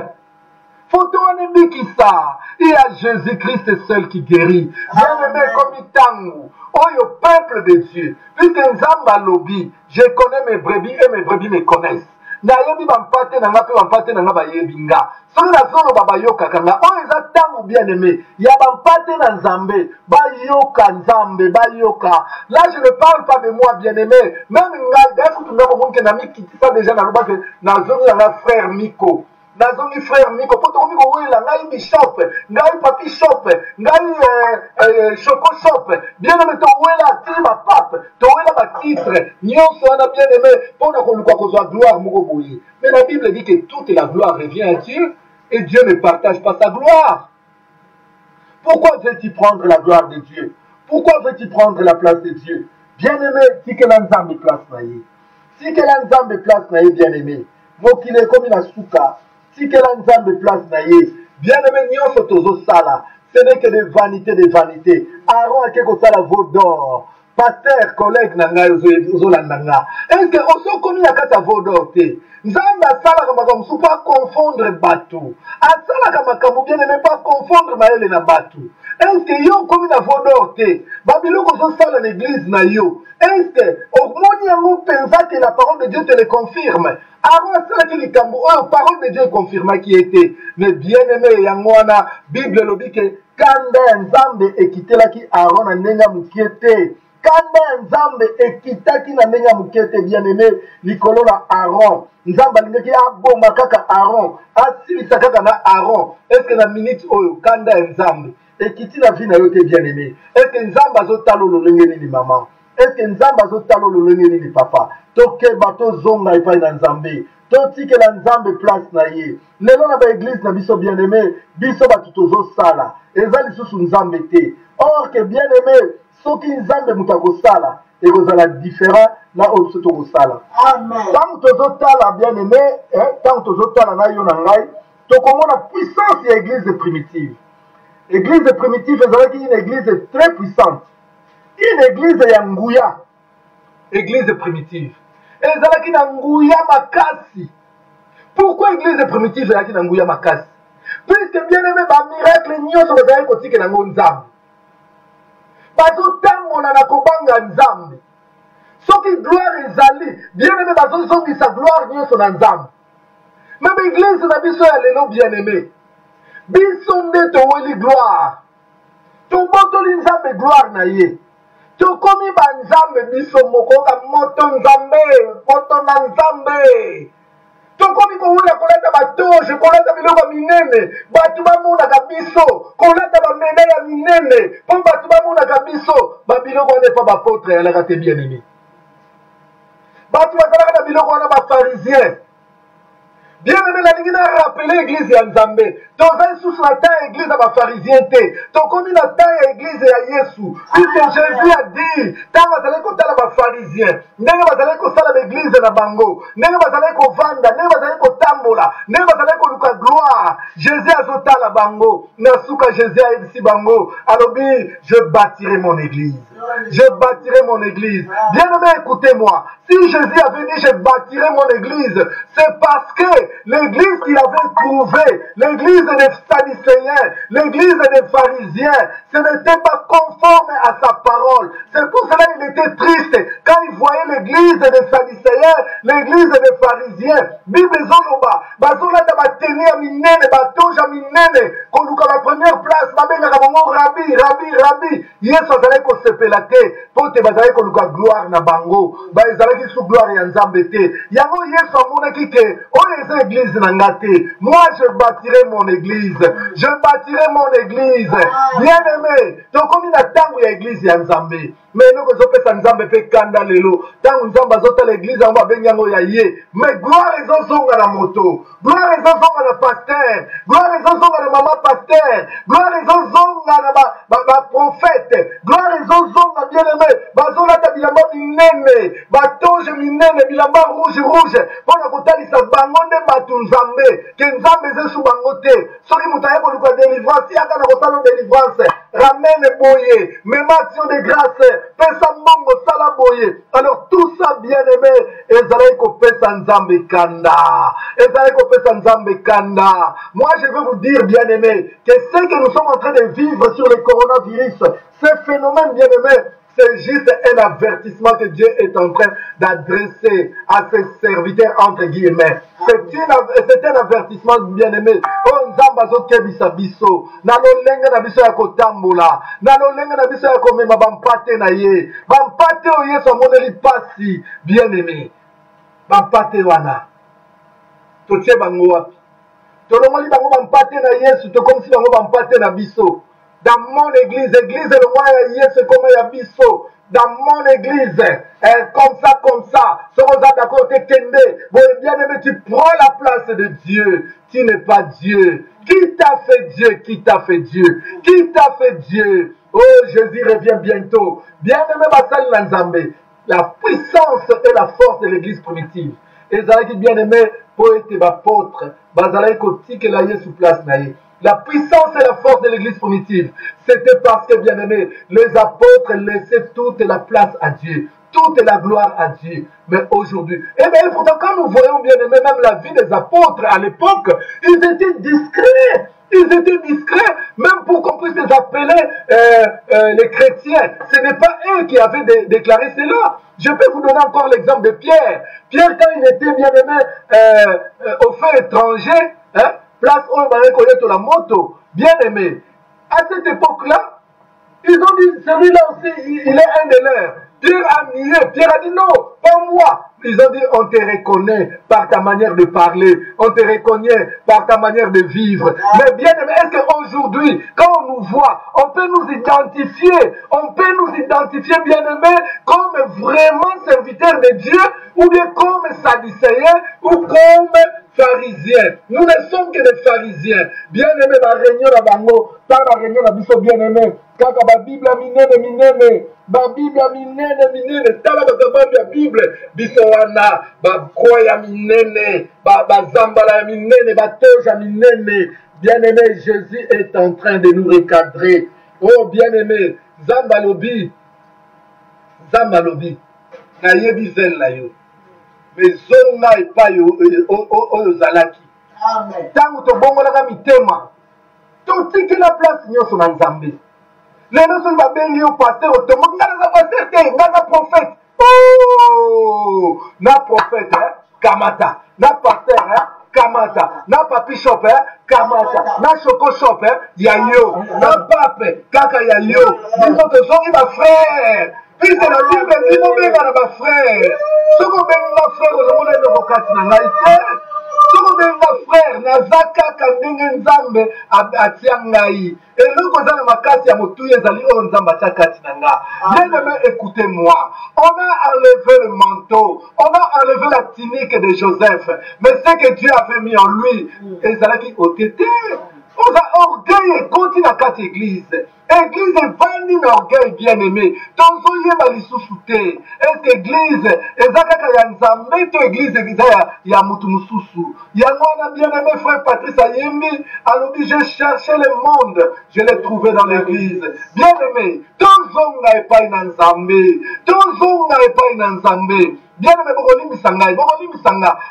Photo on est big ça. Il y a Jésus-Christ seul qui guérit. Bien aimé comme Itangu. Oh, le peuple de Dieu. Puisque Nzamba lobi, je connais mes brebis et mes brebis me connaissent. Nayebi bampate na nga pe bampate na nga bayebinga. Soki nazolo babayoka kanga. Oh, eza tangu bien aimé. Ya bampate na Nzambe. Bayoka Nzambe, bayoka. Là, je ne parle pas de moi bien aimé. Même nga, d'ailleurs, tout le monde qui n'a mis qui ça déjà dans le bas que nazongi na frère Miko. Nazongi frère Miko. Poto Miko wela ngai bishop, ngai papi shop, ngai choco shop. Bien aimé to wela ti ma pape, to wela ma titre. Nyonso wana bien aimé pour na koluka kozwa gloire moko boye. Mais la Bible dit que toute la gloire revient à Dieu et Dieu ne partage pas sa gloire. Pourquoi veux-tu prendre la gloire de Dieu? Pourquoi veux-tu prendre la place de Dieu? Bien aimé, si que l'ensemble place naïe. Si que l'ensemble place naïe, bien aimé. Moi qui est comme une souka. Si que l'ensemble place naïe. Bien aimé, n'y a tozo sala. Ce n'est que des vanités, des vanités. Aaron a quelque sala vaut d'or. Pasteur, collègue, nanga, ozolandanga. Est-ce que oso komi na kata vaut d'or te? Nzamba asala kama sou pas confondre bateau. Asala kama kamu bien aimé pas confondre maele na bateau. Est-ce que yo komi na vaut d'or te? Babiloko so sala l'église na yo. Est-ce que au moni yango pensa que la parole de Dieu te le confirme? Avant cela qui les cambo, la parole de Dieu confirma qui était. Mais bien aimé yango wana Bible lobi que kanda Nzambe ekitela ki Aaron na nenga mukiete. Kanda Nzambe ekitaki na nenga mukiete bien aimé likolo na Aaron. Nzambe alingaki aboma kaka Aaron, asilisa kaka na Aaron. Est-ce que na minute oyo kanda Nzambe ekiti na vie na yo te bien aimé? Est-ce que Nzambe azotalo lolenge nini maman? Est-ce que Nzambe azotalo lolenge nini papa? Toke bato zonga epai na Nzambe. Totike la Nzambe place na ye. Lelo na ba église na biso bien aimé, biso batu tozo sala. Eza lisusu Nzambe te. Or que bien aimé, soki Nzambe mutako sala, ekozala différent na oyo biso toko sala. Amen. Tant tozo tala bien aimé, tant tozo tala na yo na ngai, tokomona puissance ya église primitive. Église primitive ezalaki une église très puissante. Une église ya nguya. Église primitive. Ezalaki na nguya makasi. Pourquoi église primitive ezalaki na nguya makasi? Puisque bien aimé, ba miracle nyonso bazali kotikela ngo nzambe. Bazotambola na kobanga nzambe. Soki gloire ezali, bien aimé bazozongisa gloire nyonso na nzambe. Même église na biso ya lelo bien aimé. Biso nde toweli gloire. Tobotoli nzambe gloire na ye. Tokomi ba nzambe biso moko ka moto nzambe, moto na nzambe. Tokomi kowula kolata batoje, kolata biloko minene, batu bamonaka biso, kolata bamena ya minene, po batu bamonaka biso, babiloko wana pa bapotre yalaka te bien aimé. Batu bazalaka na biloko wana bafarisien. Bien aimé, la ligne a rappelé l'église ya Nzambe. Toza sous la taille église à ma pharisien te. Tokomi la taille église ya Yesu. Puisque Jésus a dit, tant bazale ko tala ba pharisien, ndenge bazale ko sala l'église na bango, ndenge bazale ko vanda, ndenge bazale ko tambola, ndenge bazale ko luka gloire. Jésus a zotala bango, nasuka Jésus a ici bango. Alors bien, je bâtirai mon église. Je bâtirai mon église. Bien aimé, écoutez-moi. Si Jésus avait dit je bâtirai mon église, c'est parce que l'église qu'il avait trouvée, l'église des Sadducéens, l'église des pharisiens, ce n'était pas conforme à sa parole. C'est pour cela qu'il était triste quand il voyait l'église des Sadducéens, l'église des pharisiens. Bible zoloba, bazola da bateni ya minene, batoja minene, koluka la première place, babenga na bango rabi, rabi, rabi. Yesu azalaki kosepela te, po te bazalaki koluka gloire na bango, ba ezalaki sous gloire ya Nzambe te. Yango Yesu amonaki ke, oyo eza église na nga te. Moi je bâtirai mon église. Je bâtirai mon église. Bien aimé, tokomi na tango ya église ya Nzambe. Mais nous kozopesa Nzambe pe kanda lelo. Tango Nzambe azotala église yango abengi yango ya ye. Mais gloire ezozonga na moto. Gloire ezozonga na pasteur. Gloire ezozonga na maman pasteur. Gloire ezozonga na ba prophète. Gloire ezozonga bien aimé. Bazolata bilamba minene. Batoje minene bilamba rouge rouge. Pona kotalisa bango nde batu Nzambe. Ke Nzambe ezesu bango te. Soki moto aye koluka délivrance, yaka na kosala délivrance. Ramène boye. Même action de grâce. Pesa mongo sala boye. Alors tout ça bien aimé, ezalaki kopesa Nzambe kanda. Ezalaki kopesa Nzambe kanda. Moi je veux vous dire bien aimé que ce que nous sommes en train de vivre sur le coronavirus, ce phénomène bien aimé, c'est juste un avertissement que Dieu est en train d'adresser à ses serviteurs entre guillemets. C'est un avertissement bien aimé. Oh Nzamba zokebisa biso. Na lolenga na biso ya kotambola. Na lolenga na biso ya komema bampate na ye. Bampate o Yesu amoneli pasi bien aimé. Bampate wana. Totie bango wapi. Tolongoli bango bampate na Yesu. Tokomisi bango bampate na biso. Dans mon église, église le roi Yesu comme Yabiso. Dans mon église, comme ça, ce qu'on a d'accord, t'es kende. Bon, bien aimé, tu prends la place de Dieu. Tu n'es pas Dieu. Qui t'a fait Dieu? Qui t'a fait Dieu? Qui t'a fait Dieu? Oh, Jésus revient bientôt. Bien aimé, Basal Lanzambe. La puissance et la force de l'église primitive. Et ça qui bien aimé, pour être apôtre, Basalaï Kotik et la Yesu place naïe. La puissance et la force de l'église primitive, c'était parce que, bien aimé, les apôtres laissaient toute la place à Dieu, toute la gloire à Dieu. Mais aujourd'hui, et bien pourtant, quand nous voyons, bien aimé, même la vie des apôtres à l'époque, ils étaient discrets. Ils étaient discrets, même pour qu'on puisse les appeler les chrétiens. Ce n'est pas eux qui avaient déclaré cela. Je peux vous donner encore l'exemple de Pierre. Pierre, quand il était, bien aimé, au feu étranger, hein, place où on connaît la moto, bien aimé. À cette époque-là, ils ont dit, celui-là aussi, il est un de leurs. Pierre a nié. Pierre a dit non, pas moi. Ils ont dit, on te reconnaît par ta manière de parler, on te reconnaît par ta manière de vivre. Mais bien aimé, est-ce qu'aujourd'hui, quand on nous voit, on peut nous identifier, bien aimé, comme vraiment serviteurs de Dieu, ou bien comme sadducéens, ou comme pharisiens. Nous ne sommes que des pharisiens. Bien aimé, la réunion à Bango, la réunion à Bisso, bien aimé, quand la Bible a minene, la Bible a minene, tala la Bible, Bisso wana, ba kroya minene, ba zambala minene, ba toja minene. Bien aimé, Jésus est en train de nous recadrer. Oh, bien aimé, Zambalobi, na yebi zel la yo. Mais zonga et pas yo zalaki. Tango to bongo la mitema. To tiki la place nyoso na Nzambe. Les gens sont bengi au pasteur automobile, ngaza prophète. Oh, na prophète, Kamata, na pasteur, Kamata, na papi shop, Kamata, na choco shop, Yayo, na pape, Kaka Yayo. Ils sont tous ma frère. Fils de la Bible, ils vont bien ma frère. Ce qu'on bengi ma frère, le monde est vocation na naïté. Soki benga frère nazaka kandenge Nzambe atia ngai eloko za na makasi ya motuya ezali oyo Nzambe atia kati na nga. Bien-aimé, écoutez-moi, on a enlevé le manteau, on a enlevé la tunique de Joseph, mais ce que Dieu avait mis en lui ezalaki otété. On a orgueil et continue à quatre églises. Église est vendue d'orgueil, bien-aimé. Tonzo yeba lisusu te. Est-ce que église ezakaka ya Nzambe to église ya mutu mususu. Yango wana bien-aimé frère Patrice Ayembi alobi j'ai cherché le monde, je l'ai trouvé dans l'église. Bien-aimé, tozonga epai na Nzambe. Tozonga epai na Nzambe. Bien-aimé, bokolimbisa nga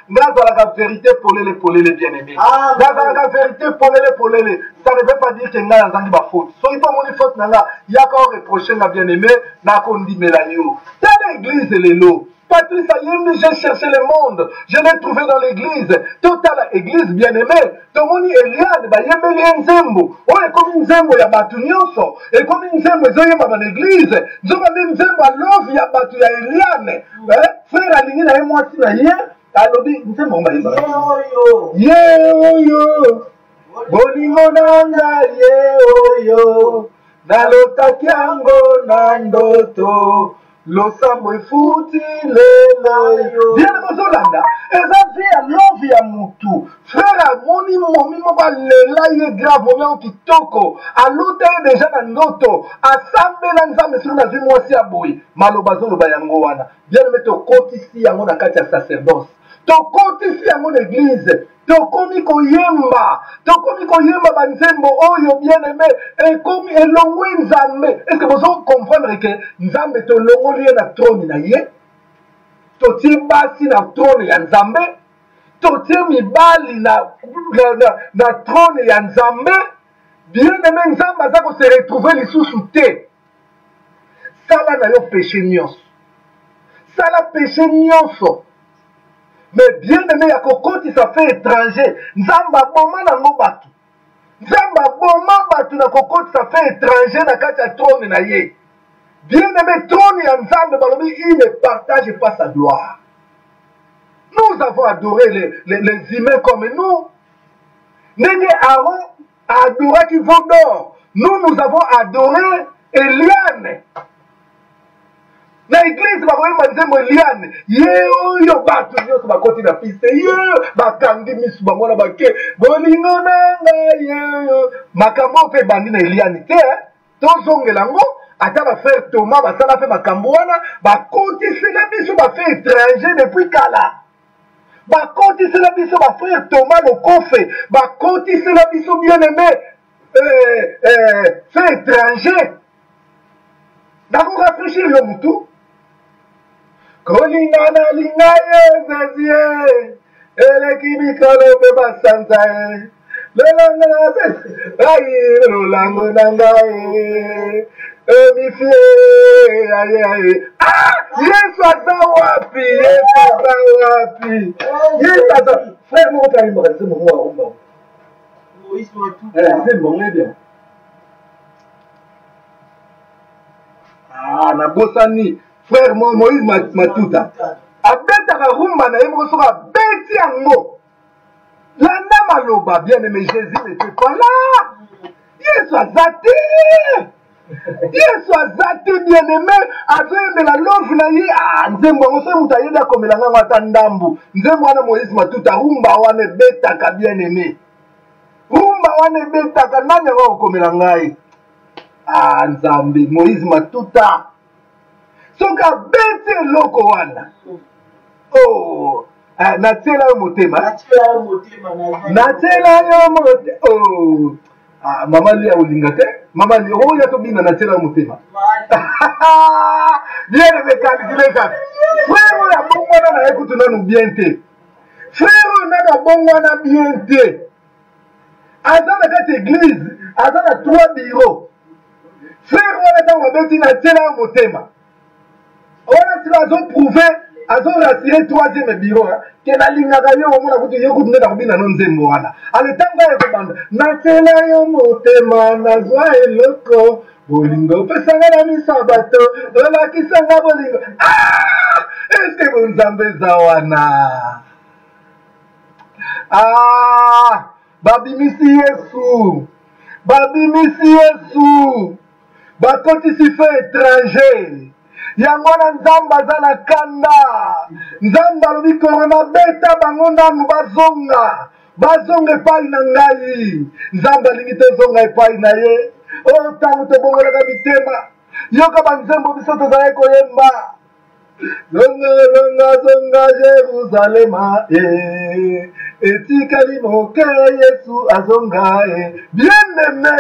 nazalaka vérité polele bien-aimé. Nazalaka vérité polele. Ça ne veut pas dire que nga nazangi ba faute. Soki pas moni faute nanga yaka reprocher nga bien-aimé na kondimela yo. Telle église lelo. Patrice Ayembi, j'ai cherché le monde, je l'ai trouvé dans l'église. Total église bien-aimée. Tomoni Eliane ba yembeli nzembo. O e comme nzembo ya batu nyonso. E comme nzembo ezoyemba dans l'église. Nzoba nzembo alovi ya batu ya Eliane. Frère alingi na ye mwasi na ye. Alobi nzembo mba yemba. Ye bolingo nanga ye oyo. Nalotaki yango na ndoto. Losambo efuti lelo. Bien mozolanda. Eza via lovi ya mutu. Frère moni momi moba lela ye grave momi kitoko. Alota ye deja na ndoto. Asambela Nzambe sur na zwi mwasi ya boy. Maloba zoloba yango wana. Bien aimé to kotisi yango na kati ya sacerdoce. To kotisi yango na église. Tokomi koyemba banzembo oyo bien aimé ekomi elongwe Nzambe. Est-ce que vous comprendre que Nzambe to longoli na trône na ye? To tie basi na trône ya Nzambe? To tie mibali na trône ya Nzambe? Bien aimé Nzambe aza ko se retrouver lisusu te. Sala na yo péché nyonso. Sala péché nyonso. Mais bien aimé, ya kokoti ça fait étranger. Nzamba boma na ngobatu. Nzamba boma batu na kokoti ça fait étranger na kati ya trône na ye. Bien aimé, trône ya Nzambe balobi il ne partage pas sa gloire. Nous avons adoré les humains comme nous. Nenge Aaron a adoré qui vaut d'or. Nous avons adoré Eliane. Na église bakoyemba nzembo Eliane ye oyo bato nyonso bakoti na piste ye bakangi misu bango na bake bolingo nanga ye makambo mpe ebandi na Eliane te tozongela ngo ata bafrère Thomas basala mpe makambo wana bakotisela biso bafrère étranger depuis kala bakotisela biso bafrère Thomas lokofe bakotisela biso bien aimé fait étranger dako rafraîchir yo mutu kolingana lingaye zazie eleki mikolo pe basanzae lelangana ayi lolango nangae emifie aye Yesu aza wapi Yesu aza frère moko talimba kasi mo wa omba Moïse Matuta c'est bon bien na bosani frère Moïse Matuta abetaka rumba na ye moko soki abeti yango landa maloba bien aimé Jésus n'était pas là Yesu aza te bien aimé azoyembela love na ye nzembo yango soki moto ayebi akomela ngango ata ndambu nzembo wana Moïse Matuta rumba wana ebetaka bien aimé rumba wana ebetaka nani yango akokomela ngai Nzambe Moïse Matuta soki abeti eloko wana natiela yo motema mama lia olinga te mama lia oya tobina natiela yo motema bien emekalikile kaka frère oyo abongwana na ye kutu nanu bien te frère oyo na bongo na bien te. Aza na kati église, aza na 3 bureaux. Frère wana ta wabeti na tela motema. Wana si azo prouver, azo rassurer 3e bureau que na lingaka yo omona kutu yo kutu ndeta kubina no nzembo wana. Ale tanga ya kobanda na tela yo motema na zwa eloko bolingo pesanga na misabato olakisanga bolingo. Ah! Est-ce que nzambe za wana? Ah! Babimisi Yesu, babimisi Yesu, bakotisi fe étranger. Yango na nzamba za na kanda, nzamba lobi korona beta bango nanu bazonga epai na ngai. Nzamba lingi tozonga epai na ye. Oyo ntango tobongolaka mitema, yoka banzembo biso tozalaki koyemba. Zonga Jérusalema etikali moke Yesu azonga bien-aimé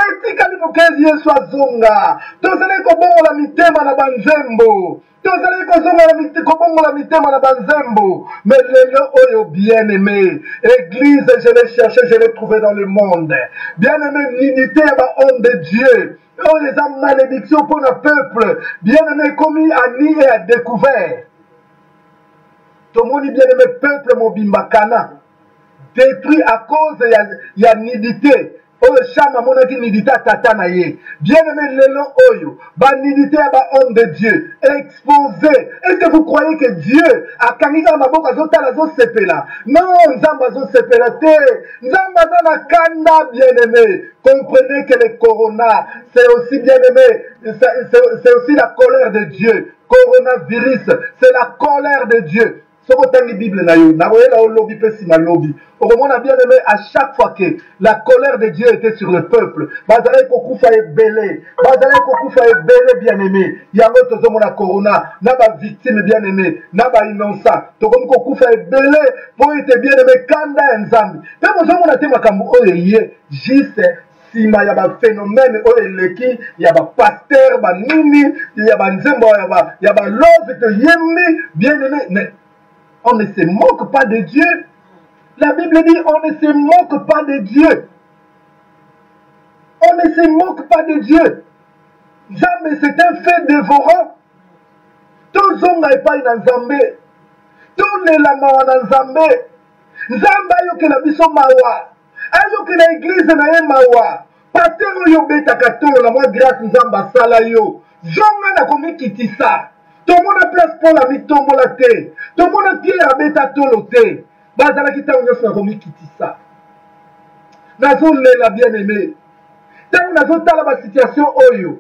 etikali moke Yesu azonga tozali kobongola mitema na banzembo tozali kobongola mitema na banzembo mais lelo oyo bien-aimé église je l'ai cherché je l'ai trouvé dans le monde bien-aimé l'unité ya ba-homme de Dieu. Oh, les âmes malédiction pour le peuple, bien-aimé, commis à ni et à découvert. Tout le monde bien-aimé, peuple Mobimbakana, détruit à cause de la nudité. Oh, le chama monaki nidita tatana ye. Bien-aimé, l'élan oyo, ba nidité à ba homme de Dieu, exposé. Est-ce que vous croyez que Dieu a kangiga maboka zotala zo sepela? Non, nzamba zo sepela te. Nzamba za na kanda, bien-aimé. Comprenez que le corona, c'est aussi bien-aimé, c'est aussi la colère de Dieu. Coronavirus, c'est la colère de Dieu. Ce que la Bible na yo, na la lobby pesima lobby. Au moment bien aimé, à chaque fois que la colère de Dieu était sur le peuple, bazalé kokufa ebele, bazalé kokufa ebele bien aimé. Yango tozo mona corona, na ba victime bien aimé, na ba innocent. Tokomi kokufa ebele pour être bien aimé kanda nzambi. Te bozo mona te makambo oyo ye, juste sima ya ba phénomène oyo eleki ya ba pasteur ba nini ya ba nzembo ya ba love te yemi bien aimé. Mais on ne se moque pas de Dieu. La Bible dit on ne se moque pas de Dieu. On ne se moque pas de Dieu. Jamais c'est un fait dévorant. Tout zonga et pas dans Zambé. Tout les lama dans Zambé. Zamba yoke la biso mawa. Ayoke la église na ye mawa. Pasteur yo beta katolo la moi grâce Zamba sala yo. Zonga na komi kitisa. Tout le monde a place pour la mitombo la terre. Tout le monde a pied à bêta tolo terre. Bazala kita on yosna komi kitisa. Nazo la bien-aimé. Tant nazo tala ba situation oyo.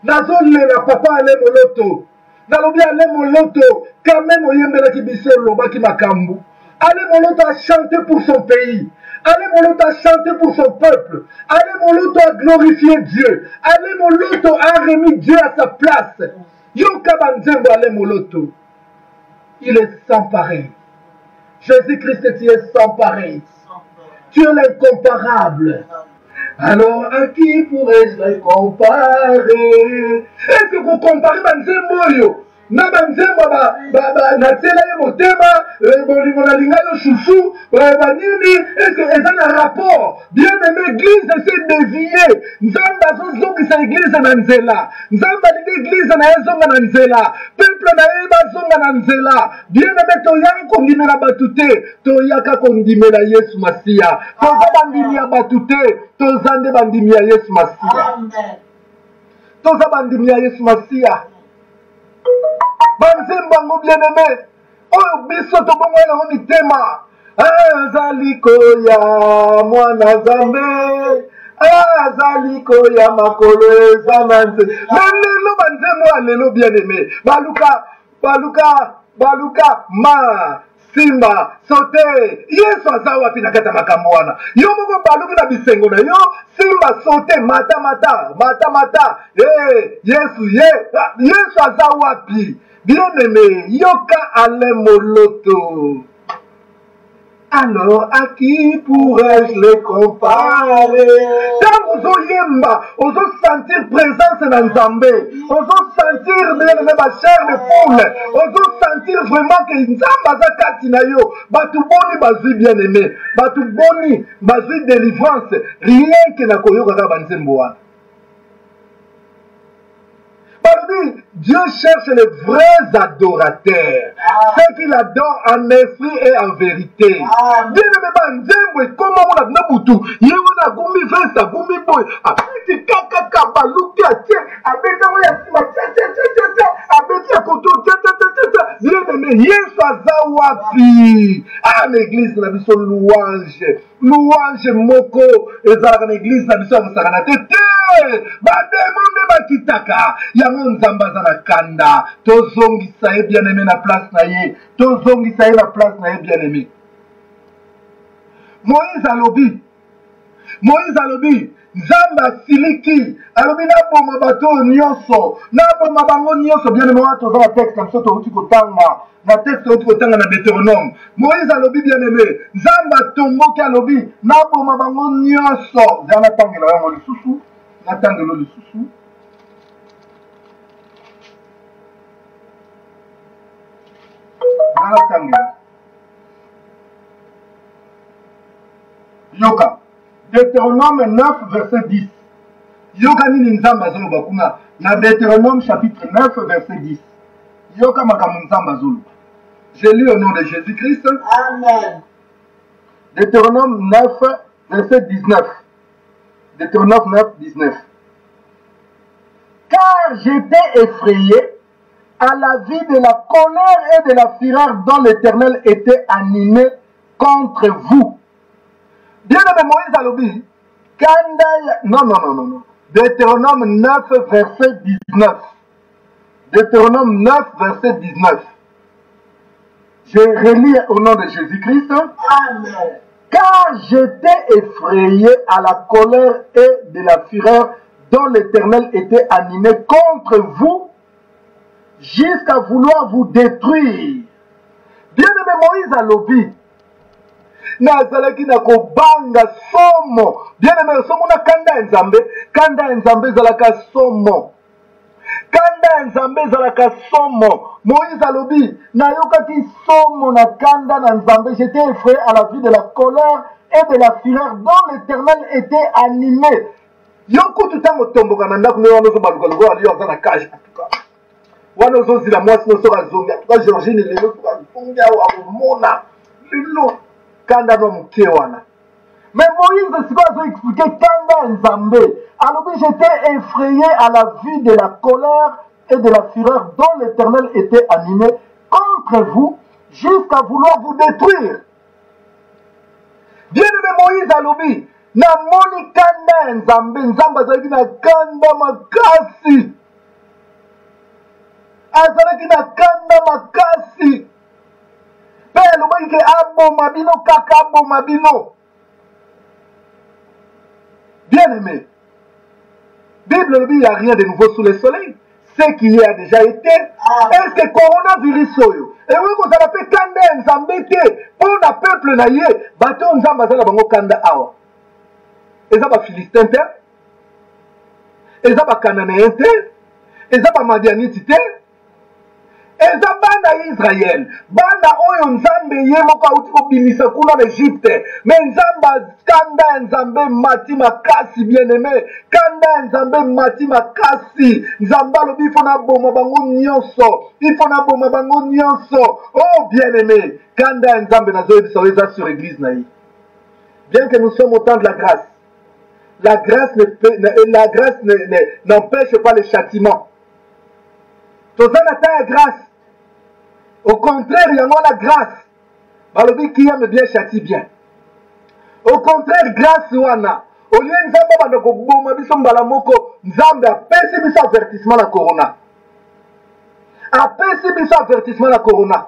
Nazo la papa ale moloto. Nalobi ale moloto. Quand même oyembela ki biso loba ki makambu. Ale moloto a chanté pour son pays. Ale moloto a chanté pour son peuple. Ale moloto a glorifié Dieu. Ale moloto a remis Dieu à sa place. Yoka banzembo ale moloto. Il est sans pareil. Jésus-Christ, tu es sans pareil. Tu es l'incomparable. Alors, à qui pourrais-je les comparer? Est-ce que vous comparez banzembo yo? Na banzembo na tela ye motema, bolingo na linga yo chouchou, banini, est-ce que ça a un rapport? Bien aimé, l'église s'est déviée. Nzamba zozongisa l'église na nzela. Nzamba l'église na ezonga na nzela. Peuple na eba zonga na nzela. Bien aimé, toyaka kondimela batu te, toyaka kondimela Yesu Masiya. Toza bandimi ya batu te, tozande bandimi ya Yesu Masiya. Toza bandimi ya Yesu Masiya. Banzembango bien-aimé, oyo biso tobongo na mitema. Azali koya mwana Zambe, azali koya makolo eza na nze. Lelo banzembo alelo bien-aimé. Baluka ma simba sote. Yesu aza wapi na kata makambo wana. Yo moko baluki na bisengo na yo. Simba sote mata. Yesu aza wapi. Bien-aimé, yoka ale moloto. Alors, à qui pourrais-je les comparer? Quand vous yemba, vous sentir présence dans Nzambé, vous sentir ma chair de poule, vous sentir vraiment que Nzamba za katina yo, batu boni bazui bien aimé, batu boni bazui délivrance, rien que na koyo kaka banzemboa. Dieu cherche les vrais adorateurs, ceux qui l'adorent en esprit et en vérité. Bien aimé, comment on a nabutu, yéona gumi vesta, gumi boy, abeti kaka baluki atie, abeti oya sima tcha, abeti akoto tcha. Bien aimé, yesu azawapi. Ah, l'église la biso louange moko, ezalaka l'église la biso musakana tete. Bademone bakitaka yango nzamba za na kanda tozongisa ye bien aimé na place na ye tozongisa ye na place na ye bien aimé. Moïse alobi nzamba siliki alobi naboma bato nyonso naboma bango nyonso bien aimé wana toza na texte na biso touti kotanga na texte touti kotanga na Deutéronome. Moïse alobi bien aimé nzamba tomboki alobi naboma bango nyonso za natangela yango lisusu natangelo lisusu. Yoka Deutéronome 9 verset 10. Yoka nini nzamba zoloba kuna na Deutéronome chapitre 9 verset 10. Yoka makambo nzamba zoloba. Je lis au nom de Jésus-Christ. Amen. Deutéronome 9 verset 19. Deutéronome 9 19. Car j'étais effrayé à la vue de la colère et de la fureur dont l'Éternel était animé contre vous. Bien aimé Moïse alobi, non. Deutéronome 9, verset 19. Deutéronome 9, verset 19. Je relis au nom de Jésus-Christ. Amen. Car j'étais effrayé à la colère et de la fureur dont l'Éternel était animé contre vous, jusqu'à vouloir vous détruire. Bien-aimé Moïse alobi, nazalaki na kobanga somo. Bien-aimé, somo na kanda nzambe zalaka somo. Kanda nzambe zalaka somo. Moïse alobi, nayokaki somo na kanda na nzambe. J'étais effrayé à la vue de la colère et de la fureur dont l'Éternel était animé. Yoko tutango tomboka na ndako wana zo baluka luka ali yoza na kaje en tout cas. Wana zo zila mwasi no soka zonga. En tout cas Georgine lelo tuka funga wa mona. Lilo kanda no mke wana. Mais Moïse siko zo expliquer kanda nzambe. Alors j'étais effrayé à la vue de la colère et de la fureur dont l'Éternel était animé contre vous jusqu'à vouloir vous détruire. Bien-aimé Moïse alobi na moni kanda nzambe nzamba azalaki na kanda makasi mpe alobaki ke aboma bino kaka aboma bino. Bien aimé, Bible alobi il n'y a rien de nouveau sous le soleil. Ce qui y a déjà été. Est-ce que coronavirus oyo ewe kozala mpe kanda ya nzambe te mpo na peuple na ye bato nzambe azala bango kanda awa? Eza ba Philistin te, eza ba Cananéen te, eza ba Madianite te, eza bana Israël, bana oyo nzambe ye moko auti kobimisa kuna na Egypte. Mais nzamba kanda nzambe mati makasi bien aimé, kanda nzambe mati makasi. Nzamba lobi il faut na boma bango nyonso, il faut na boma bango nyonso. Oh bien aimé, kanda nzambe nazo ebisa sur église na ye. Bien que nous sommes au temps de la grâce, la grâce n'empêche pas le châtiment. Toza na ta grâce. Au contraire, il y a la grâce. Balobi qui aime bien châtie bien. Au contraire, grâce wana. Au lieu nzamba banda ko boma biso mbala moko, nzamba apesi biso avertissement la corona. Apesi biso avertissement la corona.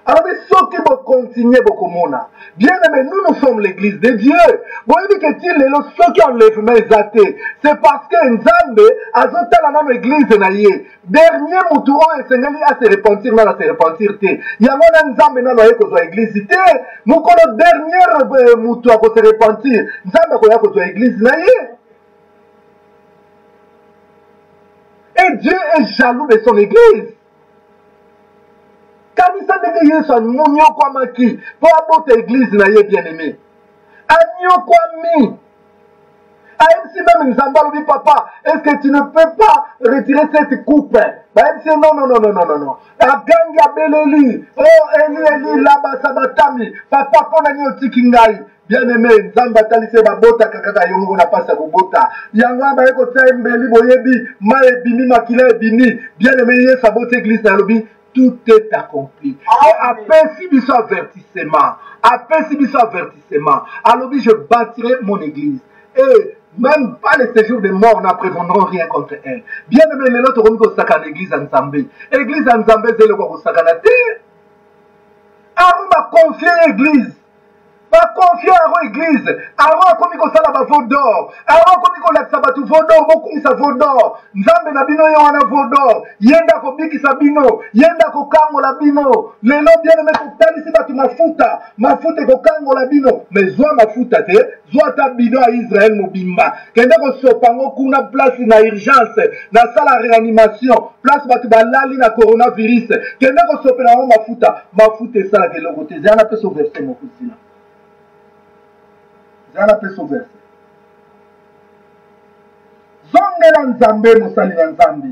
Alors, ceux qui vont continuer beaucoup mona. Bien aimé, nous sommes l'église de Dieu. Vous voyez que ceux qui enlèvent mes athées, c'est parce que Nzambe a zoté la même église naïe. Dernier moutou et Seigneur a se repentir, n'a se repentir té. Yamona Nzambe n'a pas que soit église té. Nous connaissons dernier moutou à se repentir. Nzambe a que soit église naïe. Et Dieu est jaloux de son église. Kamisa ndenge Yesu amunyo kwa maki pour apporter église na ye bien aimé. Anyo kwa mi. Même si même Nzamba lui papa, est-ce que tu ne peux pas retirer cette coupe? Même si non. Aganga beleli, oh Eli laba sabatami, papa pona nyo tikingai. Bien aimé, Nzamba talise babota kakaka yongo na pasa bobota. Yanga ba eko tsembeli boyebi, ma ebimi makila ebimi. Bien aimé, Yesu abote église na lobi. Tout est accompli. Après si biso avertissement. Alors je bâtirai mon église. Et même pas les séjours de mort n'appréhendront rien contre elle. Bien aimé, les autres ont sakana l'église en Zambé. L'église en Zambé, c'est le quoi sakana terre. On va confier l'église. Va confier à l'église. Alors, comme il y a un veau d'or. Alors, comme il y a un veau d'or, beaucoup de veau d'or. Nzambe na bino yo wana veau d'or. Yenda ko biki sabino. Yenda ko kango la bino. Lelo bien aimé ko talisi batu mafuta. Mafuta ko kango la bino. Mais zwa mafuta te. Zwa ta bino à Israël mobimba. Kende ko sopango kuna place na urgence. Na sala réanimation. Place batu balali na coronavirus. Kende ko sopena mafuta. Mafuta sala ke logo te. Zana pe so verset mo kusina. Zana pe so verset. Zongela Nzambe musali na Nzambe.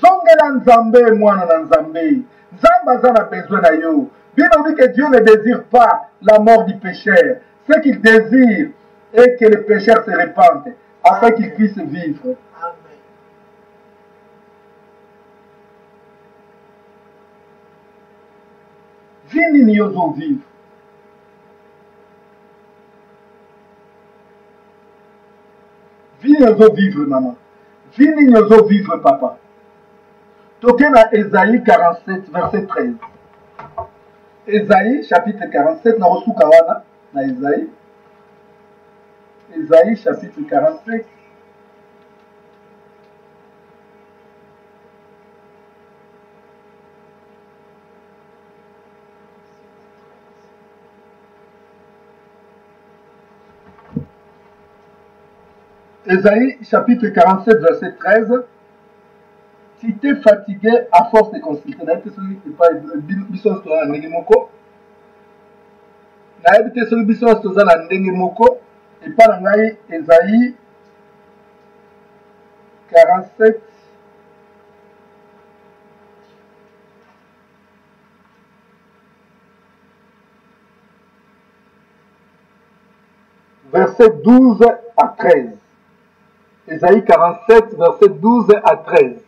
Zongela Nzambe mwana na Nzambe. Nzamba zana besoin na yo. Bien entendu que Dieu ne désire pas la mort du pécheur. Ce qu'il désire est que le pécheur se répande afin qu'il puisse vivre. Amen. Vini ni yozo vivre. Vini yozo vivre, maman. Vini yozo vivre, papa. Toquez dans Ésaïe 47, verset 13. Ésaïe, chapitre 47, na reçu kawana, na Ésaïe. Ésaïe, chapitre 47. Ésaïe chapitre 47 verset 13. Si tu es fatigué à force de consulter, et par Ésaïe 47 verset 12 à 13. Ésaïe 47, verset 12 à 13.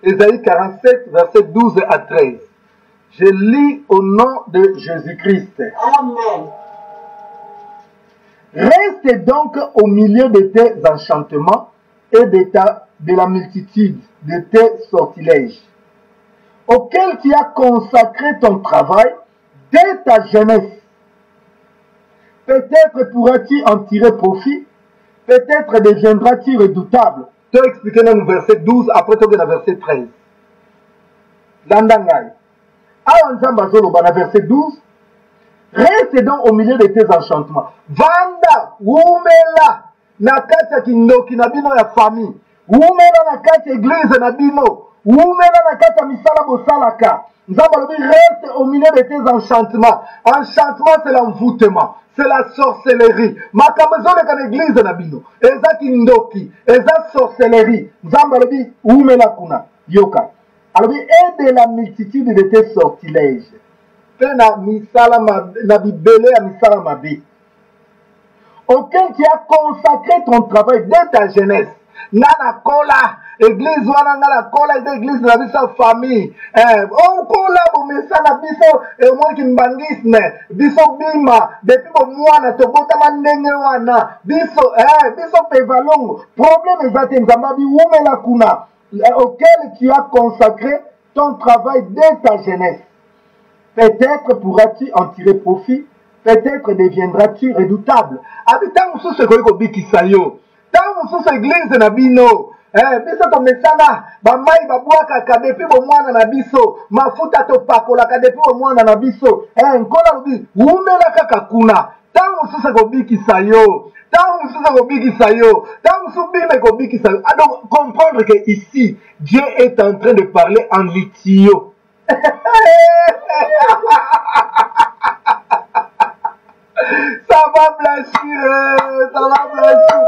Ésaïe 47, verset 12 à 13. Je lis au nom de Jésus-Christ. Amen. Reste donc au milieu de tes enchantements et de la multitude de tes sortilèges, auxquels tu as consacré ton travail dès ta jeunesse. Peut-être pourras-tu en tirer profit. Peut-être deviendras-tu redoutable. Tu as expliqué dans le verset 12, après tu as dans le verset 13. Landangai. Dans verset 12, reste donc au milieu de tes enchantements. Vanda, umela, nakata kindoki nabino ya famille. Umela nakata église nabino. Umela nakata misala bosalaka. Reste au milieu de tes enchantements. Enchantement, c'est l'envoûtement. C'est la sorcellerie. Makamazone kan église nabino. Eza kindoki. Eza sorcellerie. Nzambalobi umela kuna. Yoka. Alors, aide la multitude de tes sortilèges. Na misala na bibele ya misala mabi. Auquel tu as consacré ton travail dès ta jeunesse. Nana kola. Église wana nga la kola eza église na biso famille. On kola bo mesala biso moi ki mbangisme. Biso bima depuis bo mwana to botama ndenge wana. Biso biso pevalongo. Problème ezate nzamba bi umela kuna. auquel tu as consacré ton travail dès ta jeunesse. Peut-être pourras-tu en tirer profit, peut-être deviendras-tu redoutable. Habitant sous ce que tant sous église na bino, biso to mesana, ba mai ba bwaka ka depuis bo mwana na biso, mafuta to pakola ka depuis bo mwana na biso, nkola lobi, umela kaka kuna. Tant sous ce que tant sous bime ko donc comprendre que ici Dieu est en train de parler en litio. Ça va blanchir, ça va blanchir.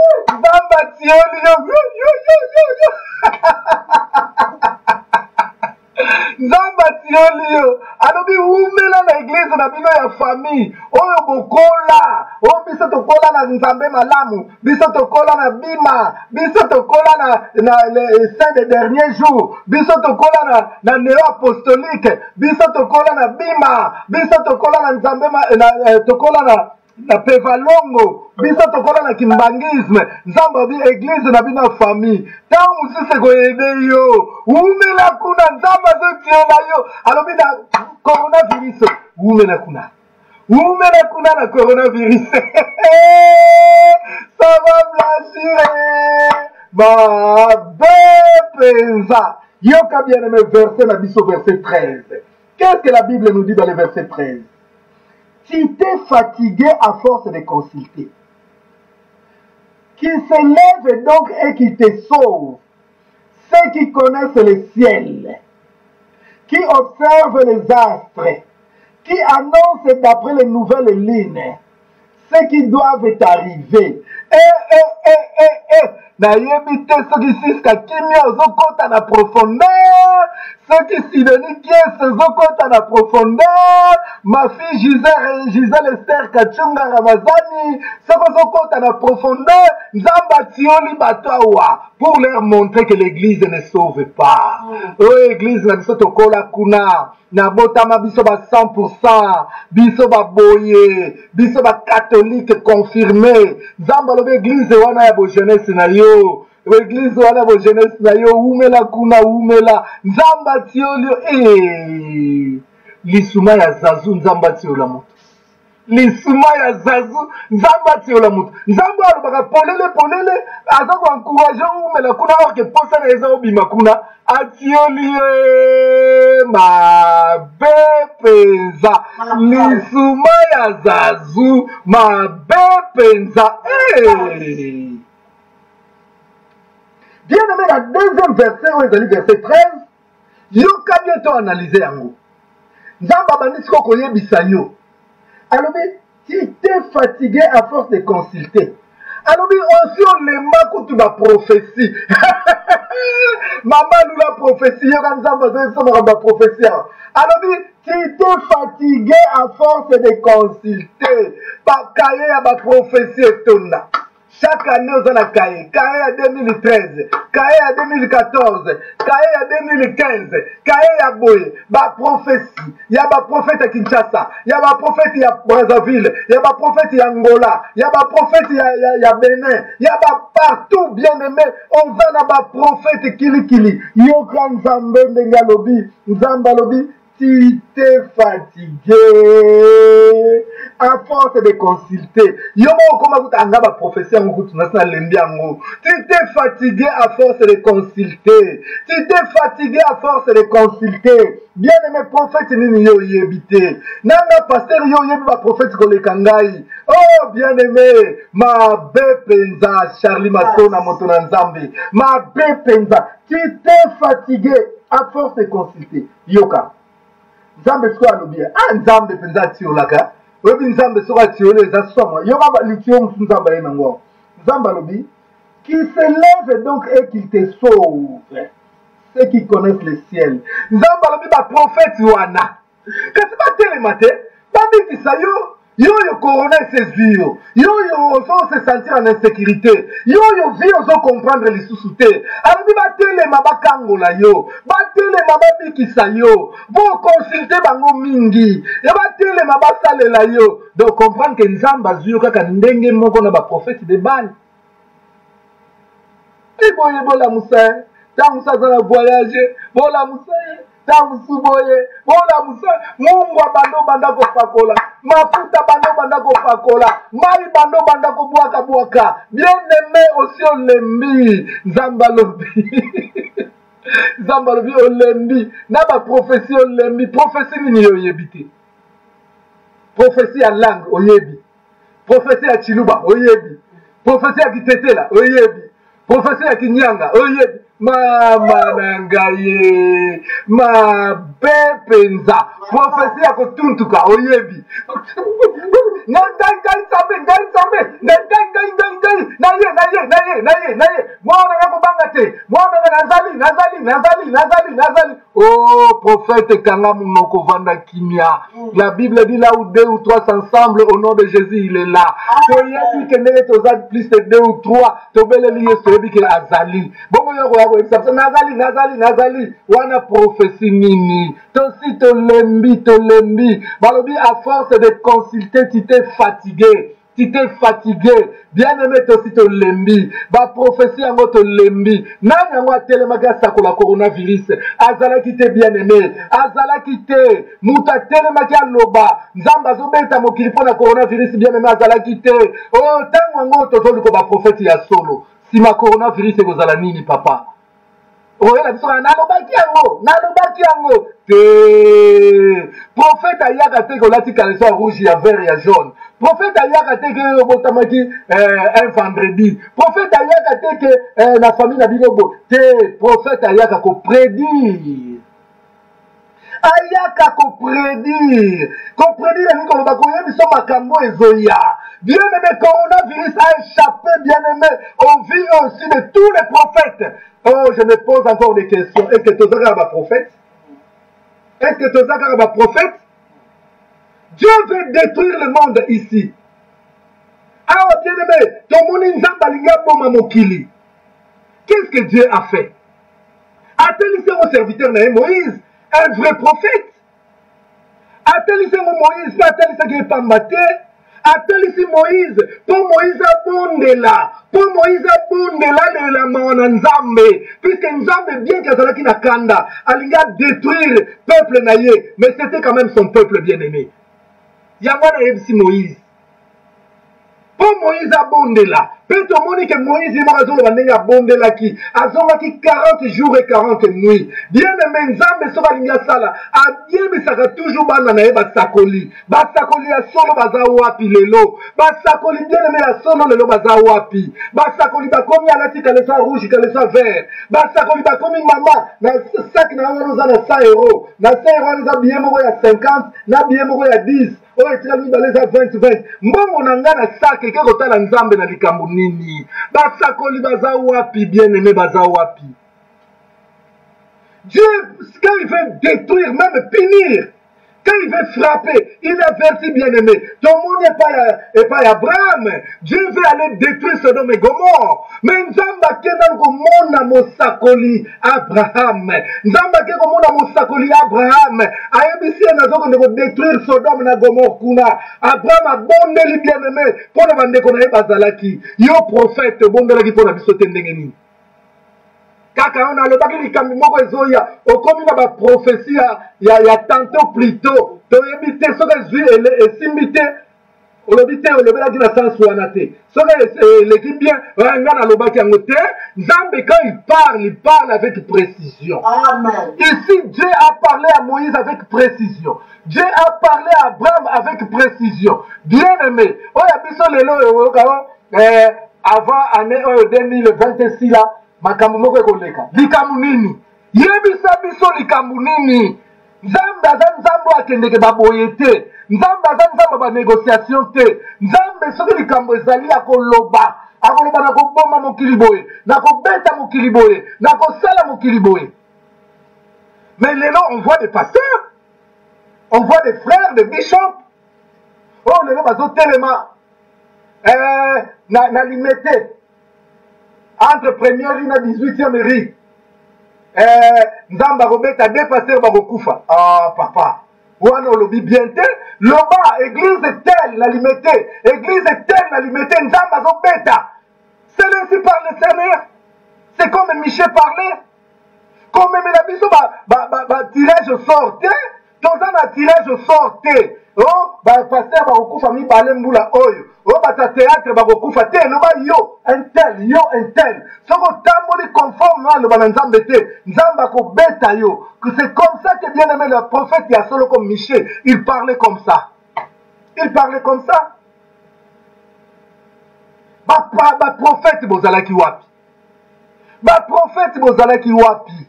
Zamba tiolio, alobi umela na église na bino ya famille, oyo bokola, o biso tokola na nzambe malamu, biso tokola na bima, biso tokola na les saints des derniers jours, biso tokola na néo apostolique, biso tokola na bima, biso tokola na nzambe tokola na pevalongo, biso tokola na kimbangisme, nzamba bi église na bino famille. Tant musu ko ede yo, umela kuna nzamba zo tiela yo, alobi na coronavirus, umela kuna. Umela kuna na coronavirus. Ça va blanchir. Ba bepenza. Yoka bien aimé verset na biso verset 13. Qu'est-ce que la Bible nous dit dans le verset 13? Tu t'es fatigué à force de consulter. Qui se lève donc et qui te sauve. Ceux qui connaissent le ciel. Qui observent les astres. Qui annoncent d'après les nouvelles lignes. Ce qui doivent arriver. Nayebi te soki siska kimia ozokota na profondeur, soki Sidonie Kies ozokota na profondeur, ma fille Gisèle Esther Kachunga Ramazani, soki ozokota na profondeur, Nzamba tioli batoa pour leur montrer que l'église ne sauve pas. Oh église na biso tokola kuna, na botama biso ba 100%, biso ba boye, biso ba catholique confirmé, Nzamba lobe église wana ya bo jeunesse na yo. L'église wana bo jeunesse na yo umela kuna umela nzamba tiolio lisuma ya zazu nzamba tiola moto lisuma ya zazu nzamba tiola moto nzamba alobaka polele aza ko encourager umela kuna or que posa na eza obima kuna atioli ma bepenza lisuma ya zazu ma bepenza Bien aimé, la deuxième verset, où est le verset 13, yoka bientôt analysé yango. Nzamba bandisiko koyebisa yo. Alobi, tu t'es fatigué à force de consulter. Alobi, aussi on lema kutu ba prophétie. Maman nous la prophétie, yoka nzamba zo ba prophétie. Alobi, tu t'es fatigué à force de consulter. Ba kaye ya ba prophétie etonda. Chaque année, on a cahier à 2013, cahier à 2014, cahier à 2015, cahier à Boye, ma prophétie, il y a ma prophète à Kinshasa, il y a ma prophète à Brazzaville, il y a ma prophète à Angola, il y a ma prophète à Bénin, il y a partout, bien aimé, on va dans ma prophète Kili, Yoka Nzambe Ngalobi, Nzambalobi, tu t'es fatigué à force de consulter. Yomo comment vous avez professeur tu t'es fatigué à force de consulter. Tu t'es fatigué à force de consulter. Bien aimé prophète nini yo yebité. Nanga pasteur yo yebi prophète kolekangai. Oh bien aimé, ma bepenza Charlie Matona Motona Nzambe. Ma bepenza, tu t'es fatigué à force de consulter. Yoka. Nzambe so alobi nzambe penza tiolaka obi nzambe so atiole za soma yoka litio nzambe ena ngo nzambe alobi qui se lève donc et qui te sauve ceux qui connaissent le ciel nzambe alobi ba prophète wana kasi ba telemate ba bitisa yo corona ses yeux yo oso se sentir en insécurité yo vie oso comprendre les sous-soutés alobi ba telema ba kangola yo ba telema ba bikisa yo bo consulter bango mingi ya ba telema ba salela yo donc comprendre que nzamba zuyo kaka ndenge moko na ba prophète de Baal iboye bola musa tangu sasa na voyage bola musaye tangu suboye bola musaye mungu abando bandako pakola mafuta bando bandako pakola mai bando bandako bwaka bien aimé aussi olembi nzamba lobi olembi na ba prophétie olembi prophétie nini yoyebi te prophétie ya langue oyebi prophétie ya chiluba oyebi prophétie ya kitetela oyebi prophétie ya kinyanga oyebi mama na ngai mabe penza prophétie ya kotuntuka oyebi ngai mwana nga kobanga te mwana nga nazali oh prophète kanga munoko vanda kimia la Bible dit là où 2 ou 3 ensemble au nom de Jésus il est là toyebi ke ndenge toza plus de 2 ou 3 tobeleli yesu oyebi ke azali bongo yoko yako exception nazali wana prophétie nini tosi tolembi balobi à force de consulter tu t'es fatigué bien-aimé tosi tolembi ba prophétie yango tolembi nani yango atelemaki asakola coronavirus azalaki te bien-aimé azalaki te mutu atelemaki aloba nzambe azobeta mokili mpo na coronavirus bien-aimé azalaki te o ntango yango tozoluka ba prophète ya solo sima coronavirus ekozala nini papa oyela biso nalobaki yango te prophète ayaka te kolati caleçon ya rouge ya vert ya jaune prophète ayaka te ke obotamaki un vendredi prophète ayaka te ke na famille na bino bo te prophète ayaka koprédire nini koloba koyebi biso makambo ezoya bien-aimé coronavirus a échappé bien-aimé aux vies aussi de tous les prophètes. Oh, je me pose encore des questions. Est-ce que tu as prophète? Dieu veut détruire le monde ici. Ah, bien-aimé, ton moni nzamba linga boma mokili. Qu'est-ce que Dieu a fait? A-t-il laissé mon serviteur Moïse, un vrai prophète? A-t-il laissé Moïse, pas a-t-il laissé qu'il pas maté? A-t-il laissé Moïse, pour Moïse abondela, le maona nzambe, puisque nzambe bien qu'il na kanda, alinga détruire peuple naïe, mais c'était quand même son peuple bien-aimé. Yamana yebsi Moïse. Pour Moïse abondela, peut-on moni que Moïse il m'a raison de abondela qui a 40 jours et 40 nuits. Bien aimé nzambe soka linga sala, a bien mais ça va toujours bana na ba sakoli. Ba sakoli ya solo baza wapi lelo. Ba sakoli bien aimé ya solo lelo baza wapi. Ba sakoli ba komi alati caleçon rouge, caleçon vert. Ba sakoli ba komi mama na sac na wana na 100 €. Na 100 € na bien moko ya 50, na bien moko ya 10. Oh, etikali baleza 20 mbongo na nga na sake ke kotala nzambe na likambo nini basakoli baza wapi bien-aimé baza wapi Dieu quand il veut détruire même punir quand il veut frapper il avertit bien-aimé ton monde n'est pas Abraham Dieu veut aller détruire Sodome et Gomorre mais nzamba kena komona mosakoli Abraham nzamba ke komona mosakoli Abraham ayebisi nazokonde ko détruire Sodome na Gomorre kuna Abraham abondeli bien-aimé pona bandeko na ye bazalaki yo prophète bondelaki pona biso te ndenge nini kaka on alobaki likambi moko ezoya okomi na baprophétie ya tantôt plutôt toyebi te soki ezwi esimbi te olobi te olobelaki na sens wana te soki eleki bien nga nalobaki yango te nzambe quand il parle avec précision. Amen. Ici Dieu a parlé à Moïse avec précision. Dieu a parlé à Abraham avec précision. Bien aimé oya biso lelo avant année 2026 là makambo moko ekoleka likambo nini yebisa biso likambo nini nzambe aza nzambe akendeke baboye te nzambe aza nzambe banégociation te nzambe soki likambo ezali akoloba na koboma mokili boye na kobeta mokili boye na kosala mokili boye mais lelo on voit des pasteurs on voit des frères des bishops oh lelo bazotelema na limete entre première ligne na 18e rue nzamba robeta deux pasteurs bakokufa ah papa wana olobi bien te loba église telle na limete église telle na limete nzamba zobeta c'est ainsi par le Seigneur c'est comme Michel parlait komemela biso tirage au sort te toza na tirage au sort te bapaster bakokufa mibale mbula oyo bata théâtre bakokufa te eloba yo intel soki otamboli conforme na aloba na nzambe te nzambe akobeta yo. C'est comme ça que bien aimé le prophète ya solo comme Michel il parlait comme ça. Baprophète bozalaki wapi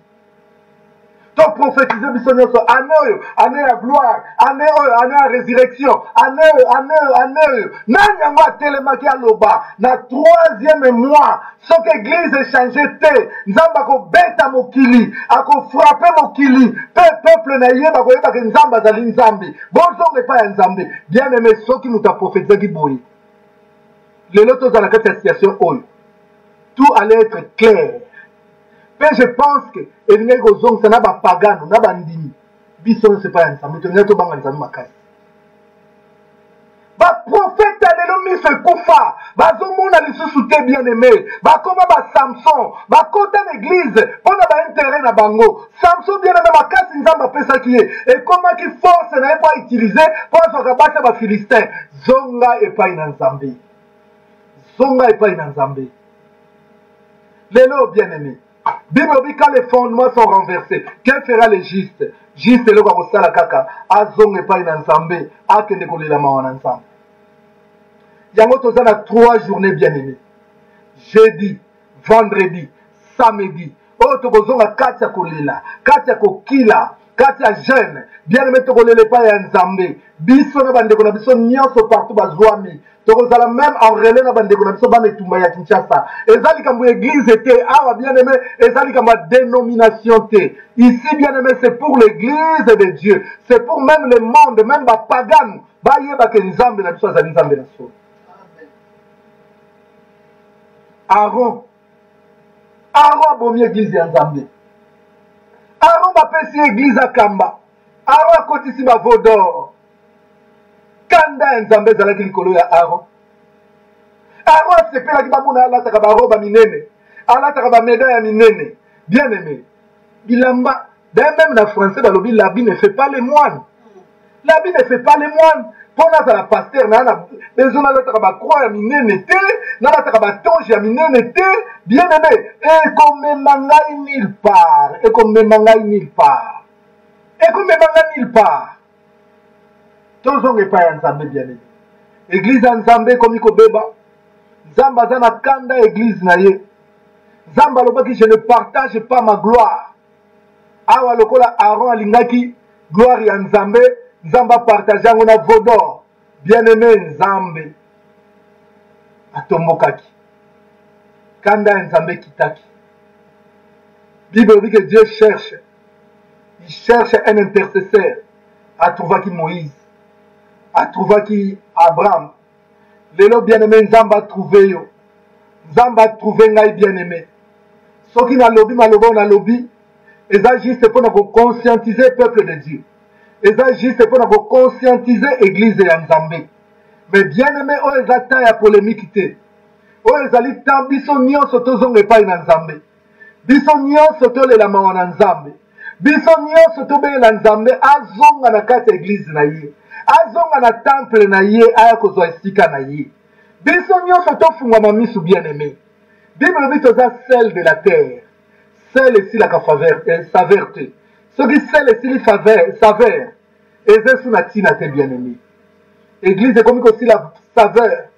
to prophétiser biso nyonso année ya gloire année ya résurrection année oyo nani yango atelemaki aloba na 3e mois soki église échange te nzambe akobeta mokili akofrape mokili pe peuple na ye bakoyebaka nzambe azali nzambe bozonga epai ya nzambe bien aimé soki moto aprophétisaki boye lelo toza na kati ya situation oyo tout allait être clair. Mais je pense que elingai kozongisa na bapagano na bandimi biso c'est pas ensemble tolingai tobanga nzambe makasi baprofete lelo miso ekufa bazomona lisusu te bien aimé bakoma basamson bakota na église mpona baintérêt na bango. Samson bien aimé makasi nzambe apesaki ye ekomaki force na ye mpo autilize mpo azwaka basi ya bafilistin. Zonga epai na nzambe lelo bien aimé. Bible dit quand les fondements sont renversés, quel fera le juste? Juste le quoi sala kaka, azonge pa ina nzambe, akende kolela mawana nzambe. Yango tozana 3 journées bien aimées. Jeudi, vendredi, samedi. Oh tokozonga kati ya kolela, kati ya kokila, kati ya jeune. Bien aimé tokolele pa ya nzambe. Biso na bandeko na biso nyonso partout bazwami. Tokozala même en relais na bandeko na biso bana etumba ya Kinshasa. Ezali kambo église te awa bien aimé, ezali kambo dénomination te. Ici bien aimé, c'est pour l'église de Dieu. C'est pour même le monde, même ba pagan, ba yeba ke nzambe na biso azali nzambe na so. Aaron bomi église ya nzambe. Aaron bapesi église akamba. Aaron akotisi ba vodor. Kanda ya nzambe ezalaki likolo ya Aaron asepelaki bamona alataka baroba minene alataka bameda ya minene bien aimé bilamba d'ailleurs même na français balobi l'habit ne fait pas les moines mpo nazala paster na bezo nalataka bacroix ya minene te nalataka batonge ya minene te bien aimé ekomema ngai nulle part tozonga epai ya nzambe bien aimé. Église ya nzambe ekomi kobeba nzambe aza na kanda église na ye. Nzambe alobaki je ne partage pas ma gloire. Awa lokola Aaron alingaki gloire ya nzambe nzambe apartage yango na vodor bien aimé. Nzambe atombokaki kanda ya nzambe ekitaki. Bible dit que Dieu cherche un intercesseur. Atrouvaki Moïse, atrouvaki Abraham. Lelo bien aimé nzambe a trouvé yo. Nzambe a trouvé ngai bien aimé. Soki na lobi maloba na lobi, eza juste pour na conscientiser peuple de Dieu. Eza juste pour na conscientiser église ya nzambe. Mais bien aimé o eza ta ya polémique te. O ezali ta biso nyonso tozonga epai na nzambe. Biso nyonso tolela mawa na nzambe. Biso nyonso tobelela nzambe azonga na kati ya église na ye. Azonga na temple na ye aya kozwa esika na ye. Biso nyonso tofungwama misu bien aimé. Bible dit toza sel de la terre. Sel esilaka saveur te. Soki sel esili saveur eza esu na ntina te bien aimé. Église ekomi kosila saveur.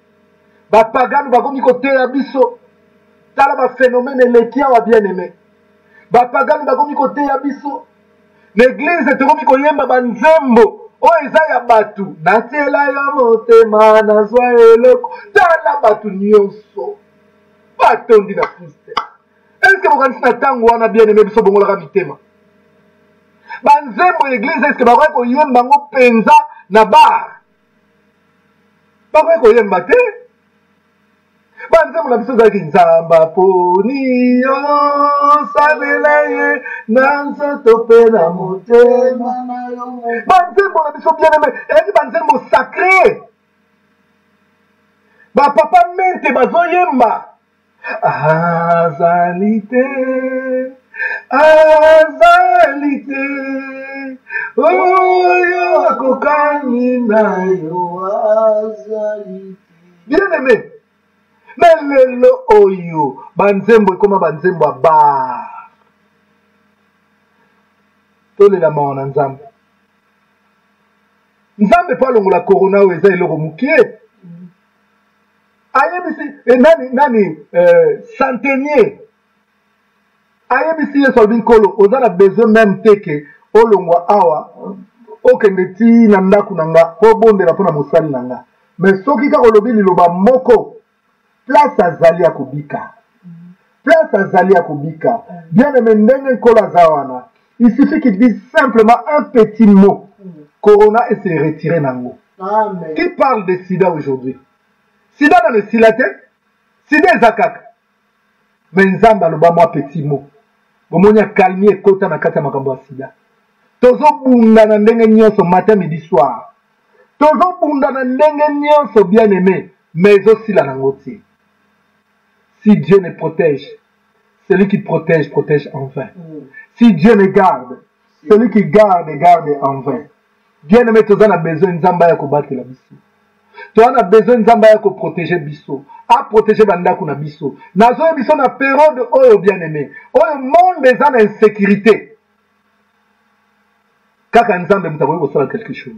Bapagano bakomi koteya biso. Tala baphénomène eleki awa bien aimé. Bapagano bakomi koteya biso. L'église tokomi koyemba banzembo oyo eza ya batu. Natiela ya motema nazwa eloko. Tala batu nyonso batondi na Kristo. Est-ce que bokanisi na ntango wana bien aimé biso bongolaka mitema? Banzembo église est-ce que bakoki koyemba ngo penza na bar? Bakoki koyemba te. Banzembo na biso ezalaki nzamba poni yo salela ye na nzoto mpe na motema. Banzembo na biso bien aimé ezalaki banzembo sacré. Bapapa mente bazoyemba azali te azali te oyo akokani na yo azali te. Bien aimé, mais lelo oyo banzembo ekoma banzembo ya bar tolela mawa na nzambe. Nzambe po alongola corona oyo eza eloko mokie ayebisi nani centenier ayebisi yesu alobi nkolo oza na besoin même te ke olongwa awa okende ti na ndako na nga po obondela mpo na mosali na nga. Mais soki kaka olobi liloba moko place azali ya kobika, place azali ya kobika. Bien aimé, ndenge nkolo aza wana, il suffit qu'il dise simplement un petit mot, corona et se retirer nango. Amen. Qui parle de sida aujourd'hui? Sida dans le silate, sida eza kaka. Mais nzambe aloba mwa petit mot. Bomoni akalmi ekota na kati ya makambo ya sida. Tozobunda na ndenge nyonso matin midi soir. Tozobunda na ndenge nyonso bien aimé, mais ezosila nango te. Si Dieu ne protège, celui qui protège, protège en vain. Si Dieu ne garde, celui qui garde, garde en vain. Bien aimé, tu as besoin nzamba ya kobattre la biso. Tu as besoin nzamba ya ko protéger biso. A protéger bandako na biso. Nazo biso na période oyo bien aimé. Oyo monde eza na insécurité. Kaka nzambe mutakoyi kosala quelque chose.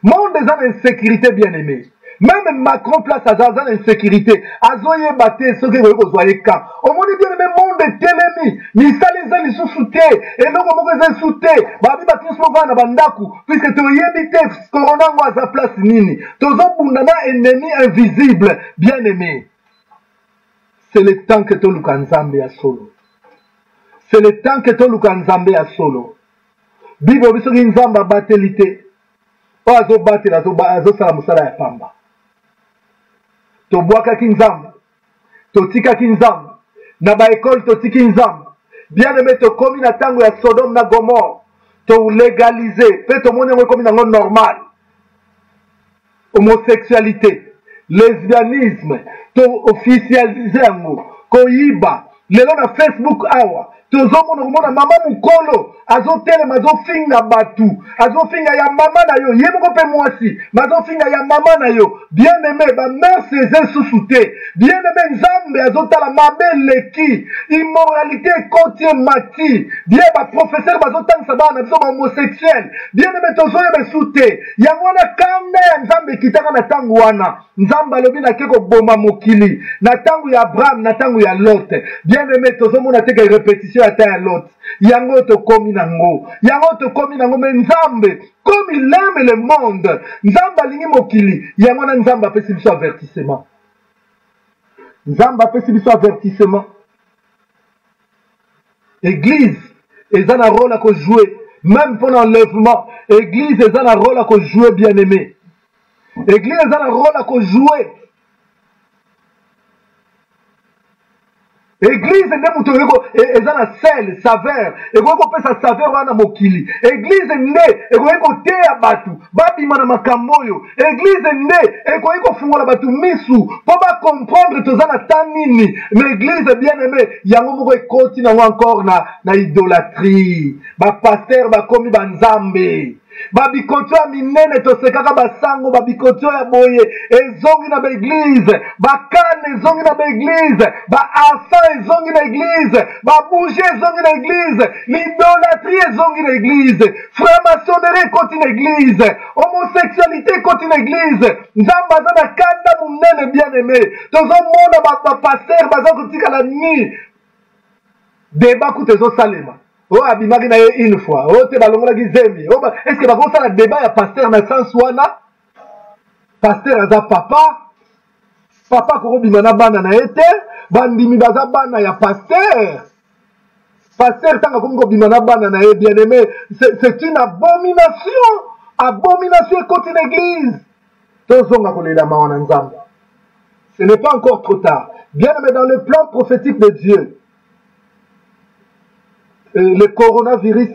Monde eza na insécurité bien aimé. Même Macron place à Zaza l'insécurité. Azoye bate ce que vous voyez quand. Au monde bien aimé monde telemi. Misali eza li sous-souté. Et donc on peut sous-souté. Babi batu souvent na bandaku. Puisque tu yebite corona ngo à sa place nini. Tozo bundana ennemi invisible. Bien aimé. C'est le temps que to lukanzambe ya solo. C'est le temps que to lukanzambe ya solo. Bibo biso nzamba batelite. O azo batela azo sala musala ya pamba. Tobwakaki nzambe, totikaki nzambe, na baekole totiki nzambe. Bien aimé, tokomi na tango ya Sodome na Gomorre, to légaliser, pe tomoni yango ekomi nango normal. Homosexualité, lesbianisme, to officialiser yango, koyiba, lelo na Facebook awa. Tozomona komona mama mukolo azotelema azofinga batu azofinga ya mama na yo ye moko pe mwasi mazofinga ya mama na yo. Bien aimé, ba mère Césaire sous-souté. Bien aimé, nzambe azotala mabe leki immoralité côté mati. Bien ba professeur bazotangisa bana biso ba homosexuel. Bien aimé, tozoye besute yango na kanda ya nzambe kitaka na tangu wana. Nzambe alobi na keko boma mokili na tangu ya Abraham na tangu ya Lot. Bien aimé, tozomona teke répétition à ta l'autre. Yango to komi nango. Yango to komi nango. Mais nzambe, comme il aime le monde, nzambe alingi mokili. Yango na nzambe apesi biso avertissement. Nzambe apesi biso avertissement. Église, eza na rôle à ko jouer. Même pendant l'enlèvement, église eza na rôle à ko jouer, bien aimé. Église eza na rôle à ko jouer. Église nde mutu eza na sel saveur ekoki kopesa saveur wana mokili. Église nde ekoki koteya batu babima na makambo oyo. Église nde ekoki kofungola batu misu mpo bacomprendre toza na ta nini. Mais église bien aimé yango moko ekoti nango encore na idolâtrie. Bapaster bakomi banzambe. Babikoto ya minene tosekaka basango babikoto ya boye ezongi na baeglise bakane ezongi na baeglise baarsa ezongi na eglise babouge ezongi na eglise l'idolâtrie ezongi na eglise franc-maçonnerie ekoti na eglise homosexualité ekoti na eglise. Nzambe aza na kanda monene bien aimé. Tozomona bapaster baza kotikala ni débat kuta ezosalema. Oh, abimaki na ye une fois. Oh, te balongolaki zemi. Oh, est-ce que bakosala la débat ya pasteur na sens wana? Pasteur aza papa. Papa koko bima na bana na ye te. Bandimi baza bana ya pasteur. Pasteur tanga komi ko bima na bana na ye, bien aimé. C'est une abomination. Abomination ekoti na église. Tozonga kolela mawa na nzambe. Ce n'est pas encore trop tard. Bien aimé, dans le plan prophétique de Dieu, le coronavirus,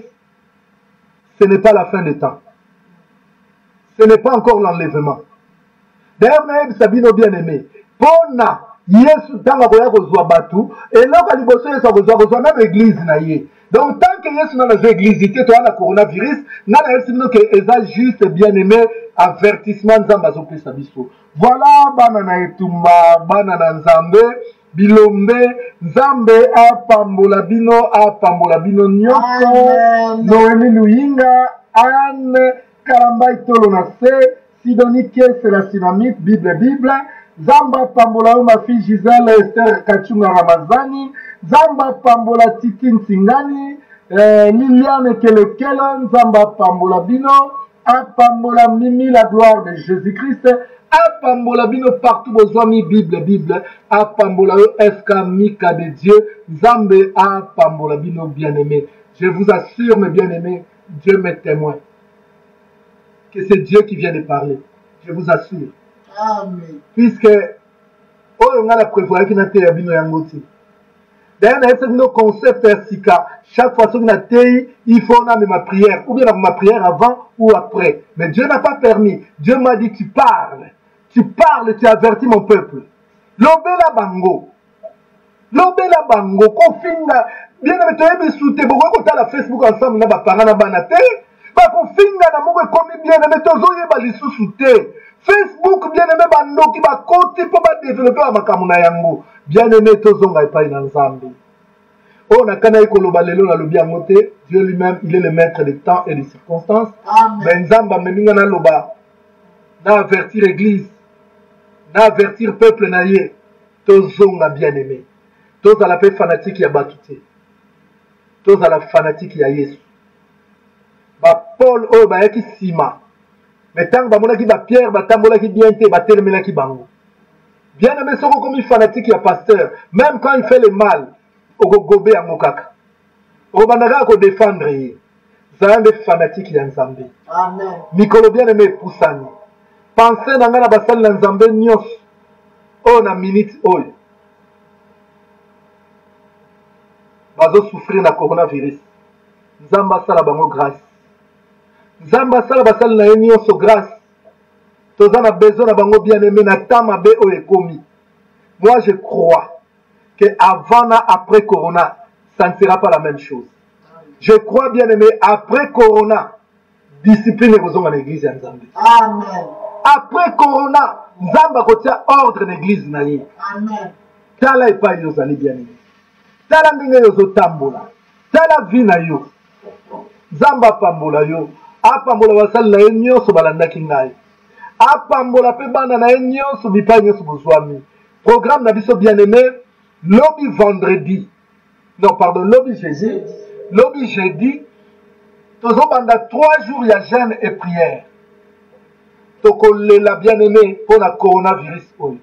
ce n'est pas la fin des temps. Ce n'est pas encore l'enlèvement. D'ailleurs, Naëb Sabino bien aimé, Pona, Yesu tanga koya kozwa batu eloko liboso Yesu akozwa même église na ye. Donc tant que Yesu na zo église ite to na coronavirus na yesi bino que eza juste bien aimé avertissement nzamba zo pesa biso. Voilà bana na etumba bana na nzambe bilombe nzambe apambola bino nyonso. Noemi Luyinga Anne Karambai Tolo na se Sidonique c'est la Sinamite Bible Zamba Pambola ma fille Gisèle Esther Kachunga Ramazani Zamba Pambola Titi Nsingani Liliane Kelekelo Zamba Pambola Bino Apambola Mimi la gloire de Jésus-Christ Apambola Bino partout vos amis Bible Apambola FK Mika de Dieu Zambe Apambola Bino bien-aimé. Je vous assure mes bien-aimés, Dieu m'est témoin que c'est Dieu qui vient de parler. Je vous assure. Amen. Puisque, on a la prévoyance qui n'a pas été bino yangoti. D'ailleurs, nos concepts sika. Chaque fois qu'on a été, il faut on ma prière. Ou bien ma prière avant ou après. Mais Dieu n'a pas permis. Dieu m'a dit, tu parles. Tu parles, tu avertis mon peuple. Lobela bango. Lobela bango. Kofinga. Bien aimé, tu as soutenu. Pourquoi tu as la Facebook ensemble, na ba parana na banate? Bakofinga na moko ekomi bien aimé tozoyeba lisusu te. Facebook bien aimé bandoki bakoti mpo badéveloppe ya makambo na yango. Bien aimé tozonga epai na Nzambe. Oyo nakana ekoloba lelo nalobi yango te. Dieu lui-même il est le maître des temps et des circonstances. Mais Nzambe ameninga naloba na avertir église na avertir peuple na ye tozonga bien aimé. Tozala pe fanatique ya bato te. Tozala fanatique ya Yesu. Paul oyo bayaki sima mais ntango bamonaki Pierre batambolaki bien te batelemelaki bango. Bien aimé soko komi fanatique ya pasteur même quand il fait le mal okogobe yango kaka okobandaka kodéfendre ye. Zala nde fanatique ya Nzambe. Amen. Mikolo bien aimé epusani pense na ngai na basali na Nzambe nyonso oyo na minute oyo bazosouffrir na coronavirus. Nzambe asala bango grâce. Nzambe asala basali na ye nyonso grâce. Toza na besoin na bango bien aimé na temps mabe oyo ekomi. Moi je crois que avant na après corona ça ne sera pas la même chose. Je crois bien aimé après corona discipline ekozonga na église ya Nzambe. Amen. Après corona Nzambe akotia ordre na église na ye. Amen. Tala epai yozali bien aimé. Tala ndenge yozotambola. Tala vie na yo. Nzambe apambola yo. Apambola basali na ye nyonso balandaki ngai. Apambola pe bana na ye nyonso bipai nyonso bozwami. Programme na biso bien aimé lobi vendredi. Non pardon, lobi jeudi. Lobi jeudi. Tozobanda 3 jours ya jeûne et prière. Tokolela bien aimé pour la coronavirus oyo.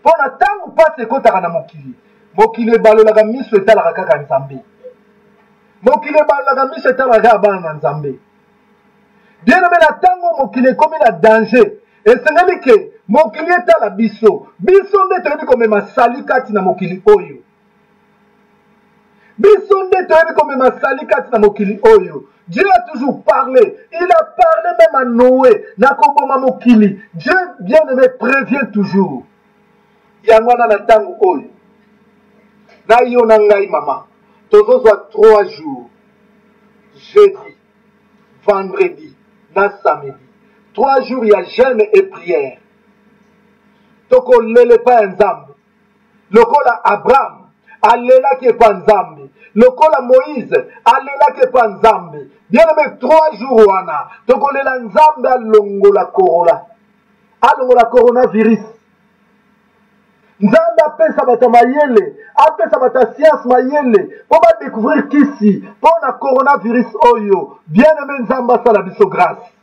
Pour na tango pasi ekotaka na mokili. Mokili ebalolaka miso etalaka kaka Nzambe. Mokili ebalolaka miso etalaka bana na Nzambe. Bien aimé na tango mokili ekomi na danger. Esengeli ke mokili etala biso. Biso nde toyebi komema sali kati na mokili oyo. Biso nde toyebi komema sali kati na mokili oyo. Dieu a toujours parlé. Il a parlé même à Noé. Na koboma mokili. Dieu bien aimé prévient toujours. Yango na tango oyo. Na yo na ngai mama. Tozozwa 3 jours. Jeudi, vendredi, na samedi. 3 jours, il y a jeûne et prière. Toko lele pa Nzambe. Lokola Abraham, alela ke pa Nzambe. Lokola Moïse, alela ke pa Nzambe. Bien aimé 3 jours wana. Toko lela Nzambe alongola corona. Alongola coronavirus. Nzambe apesa bato mayele, apesa bato science mayele, pour ba découvrir kisi, pour na coronavirus oyo. Bien aimé Nzambe asala biso grâce.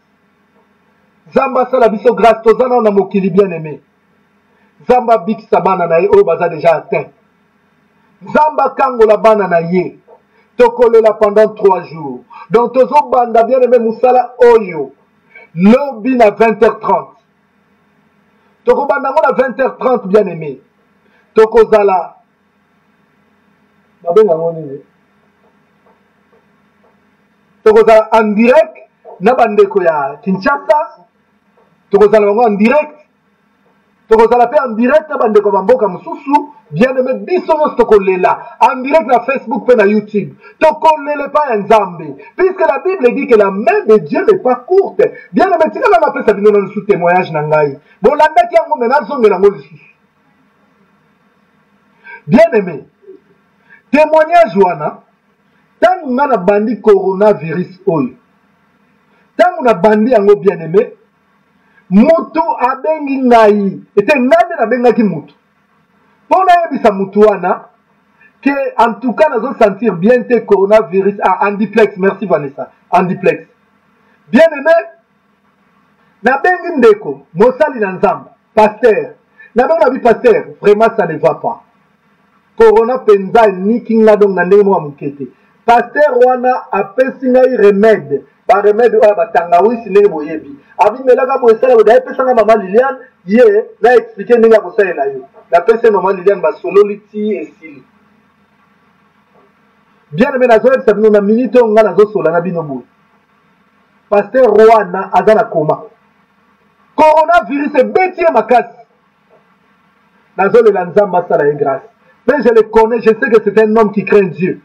Nzambe asala biso grâce, tozana na mokili bien aimé. Nzambe abikisa bana na ye oyo baza déjà atteint. Nzambe akangola bana na ye. Tokolela pendant 3 jours. Donc tozobanda bien aimé musala oyo. Lobi na 20h30. Tokobanda na 20h30 bien aimé. Tokozala babenga ngoni. Tokozala en direct na bandeko ya Kinshasa. Tokozala en direct tokozala pe en direct na bandeko bamboka mosusu bien aimé biso nyonso tokolela en direct na Facebook pe na YouTube tokolela pa ya Nzambe puisque la Bible dit que la main de Dieu n'est pas courte. Bien aimé tikala mapesa bino na sous témoignage na ngai bolandaki yango me nazongela yango lisusu. Bien aimé témoignage wana tangu nga na bandi coronavirus oyo tangu na bandi yango bien aimé mutu abengi ngai ete ngai nabengaki mutu mpo nayebisa mutu wana que en tout cas nazo sentir bien te coronavirus en duplex. Merci Vanessa, en duplex. Bien aimé nabengi ndeko mosali na Nzambe pasteur nabengi nabi pasteur vraiment ça ne va pas corona penza niki nga donc na ndenge mwa mokete pasteur wana apesi ngai remède ba remède oyo batangawisi ndenge boyebi abimelaka boesala boda epesanga mama Liliane ye na expliquer ndenge akosalela yo napesi mama Liliane basololi ti esili. Bien aimé nazoyebisa bino na minute oyo nga nazosola na bino boye pasteur wana aza na koma coronavirus ebeti ye makasi nazolela Nzambe asala ye grâce. Mais je le connais, je sais que c'est un homme qui craint Dieu.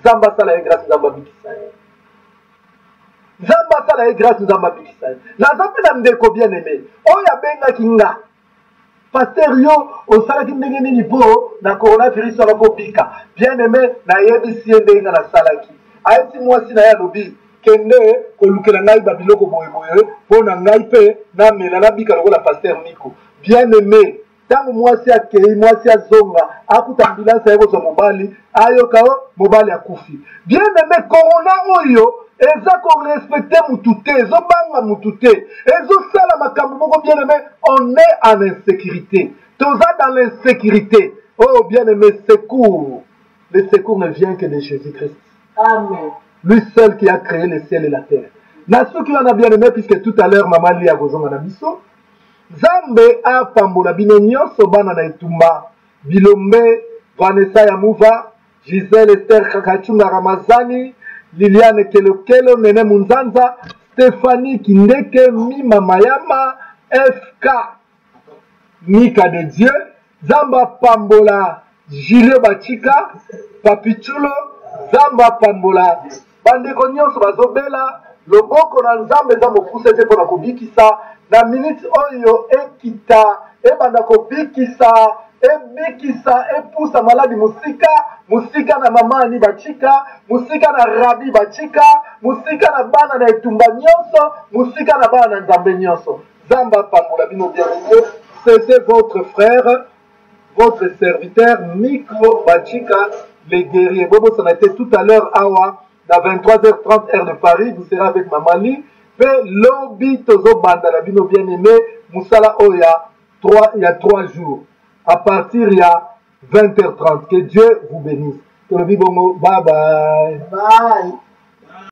Zamba sala ye grâce Nzamba bikisa. Zamba sala ye grâce Nzamba bikisa. Nazape na ndeko bien aimé. Oya benga kinga. Pasteur yo osalaki ndenge nini po na coronavirus wana ko bika. Bien aimé na yebisi ndenge na salaki. Aisi mwasi na ya lobi kende kolukela ngai babiloko boye boye po na ngai pe na mela na bika lokola pasteur Miko. Bien aimé tangu mwasi akei mwasi azonga akuta ambulance yakozwa mobali ayokao mobali akufi. Bien aimé corona oyo eza ko respecter mutu te ezobanga mutu te ezosala makambo moko. Bien aimé on est en insécurité toza dans l'insécurité. Oh bien aimé secours, le secours ne vient que de Jésus-Christ. Amen. Lui seul qui a créé le ciel et la terre. Na soki wana bien aimé puisque tout à l'heure maman li akozonga na biso Zambe a pambola bino nyonso bana na etumba Bilombe, Vanessa Yamuva, Gisèle Esther Kakachunga Ramazani, Liliane Kelokelo, Nene Munzanza, Stéphanie Kindeke, Mima Mayama, FK Nika de Dieu, Zamba pambola Julio Bachika, Papichulo, Zamba pambola bandeko nyonso bazobela loboko na Nzambe za mopuse te pona kobikisa na minute oyo ekita ebanda kobikisa ebikisa epusa maladi musika na mamani bachika musika na rabi bachika musika na bana na etumba nyonso musika na bana na Nzambe nyonso. Zamba pambola bino bien-aimé, c'était votre frère, votre serviteur Miko Bachika les guerriers. Bobo ça a été tout à l'heure awa à 23h30 heure de Paris, vous serez avec Mamali. Fait lobby tozo banda la bino bien aimé Moussala Oya il y a 3 jours. À partir il y a 20h30. Que Dieu vous bénisse. Que le bibongo, bye bye. Bye.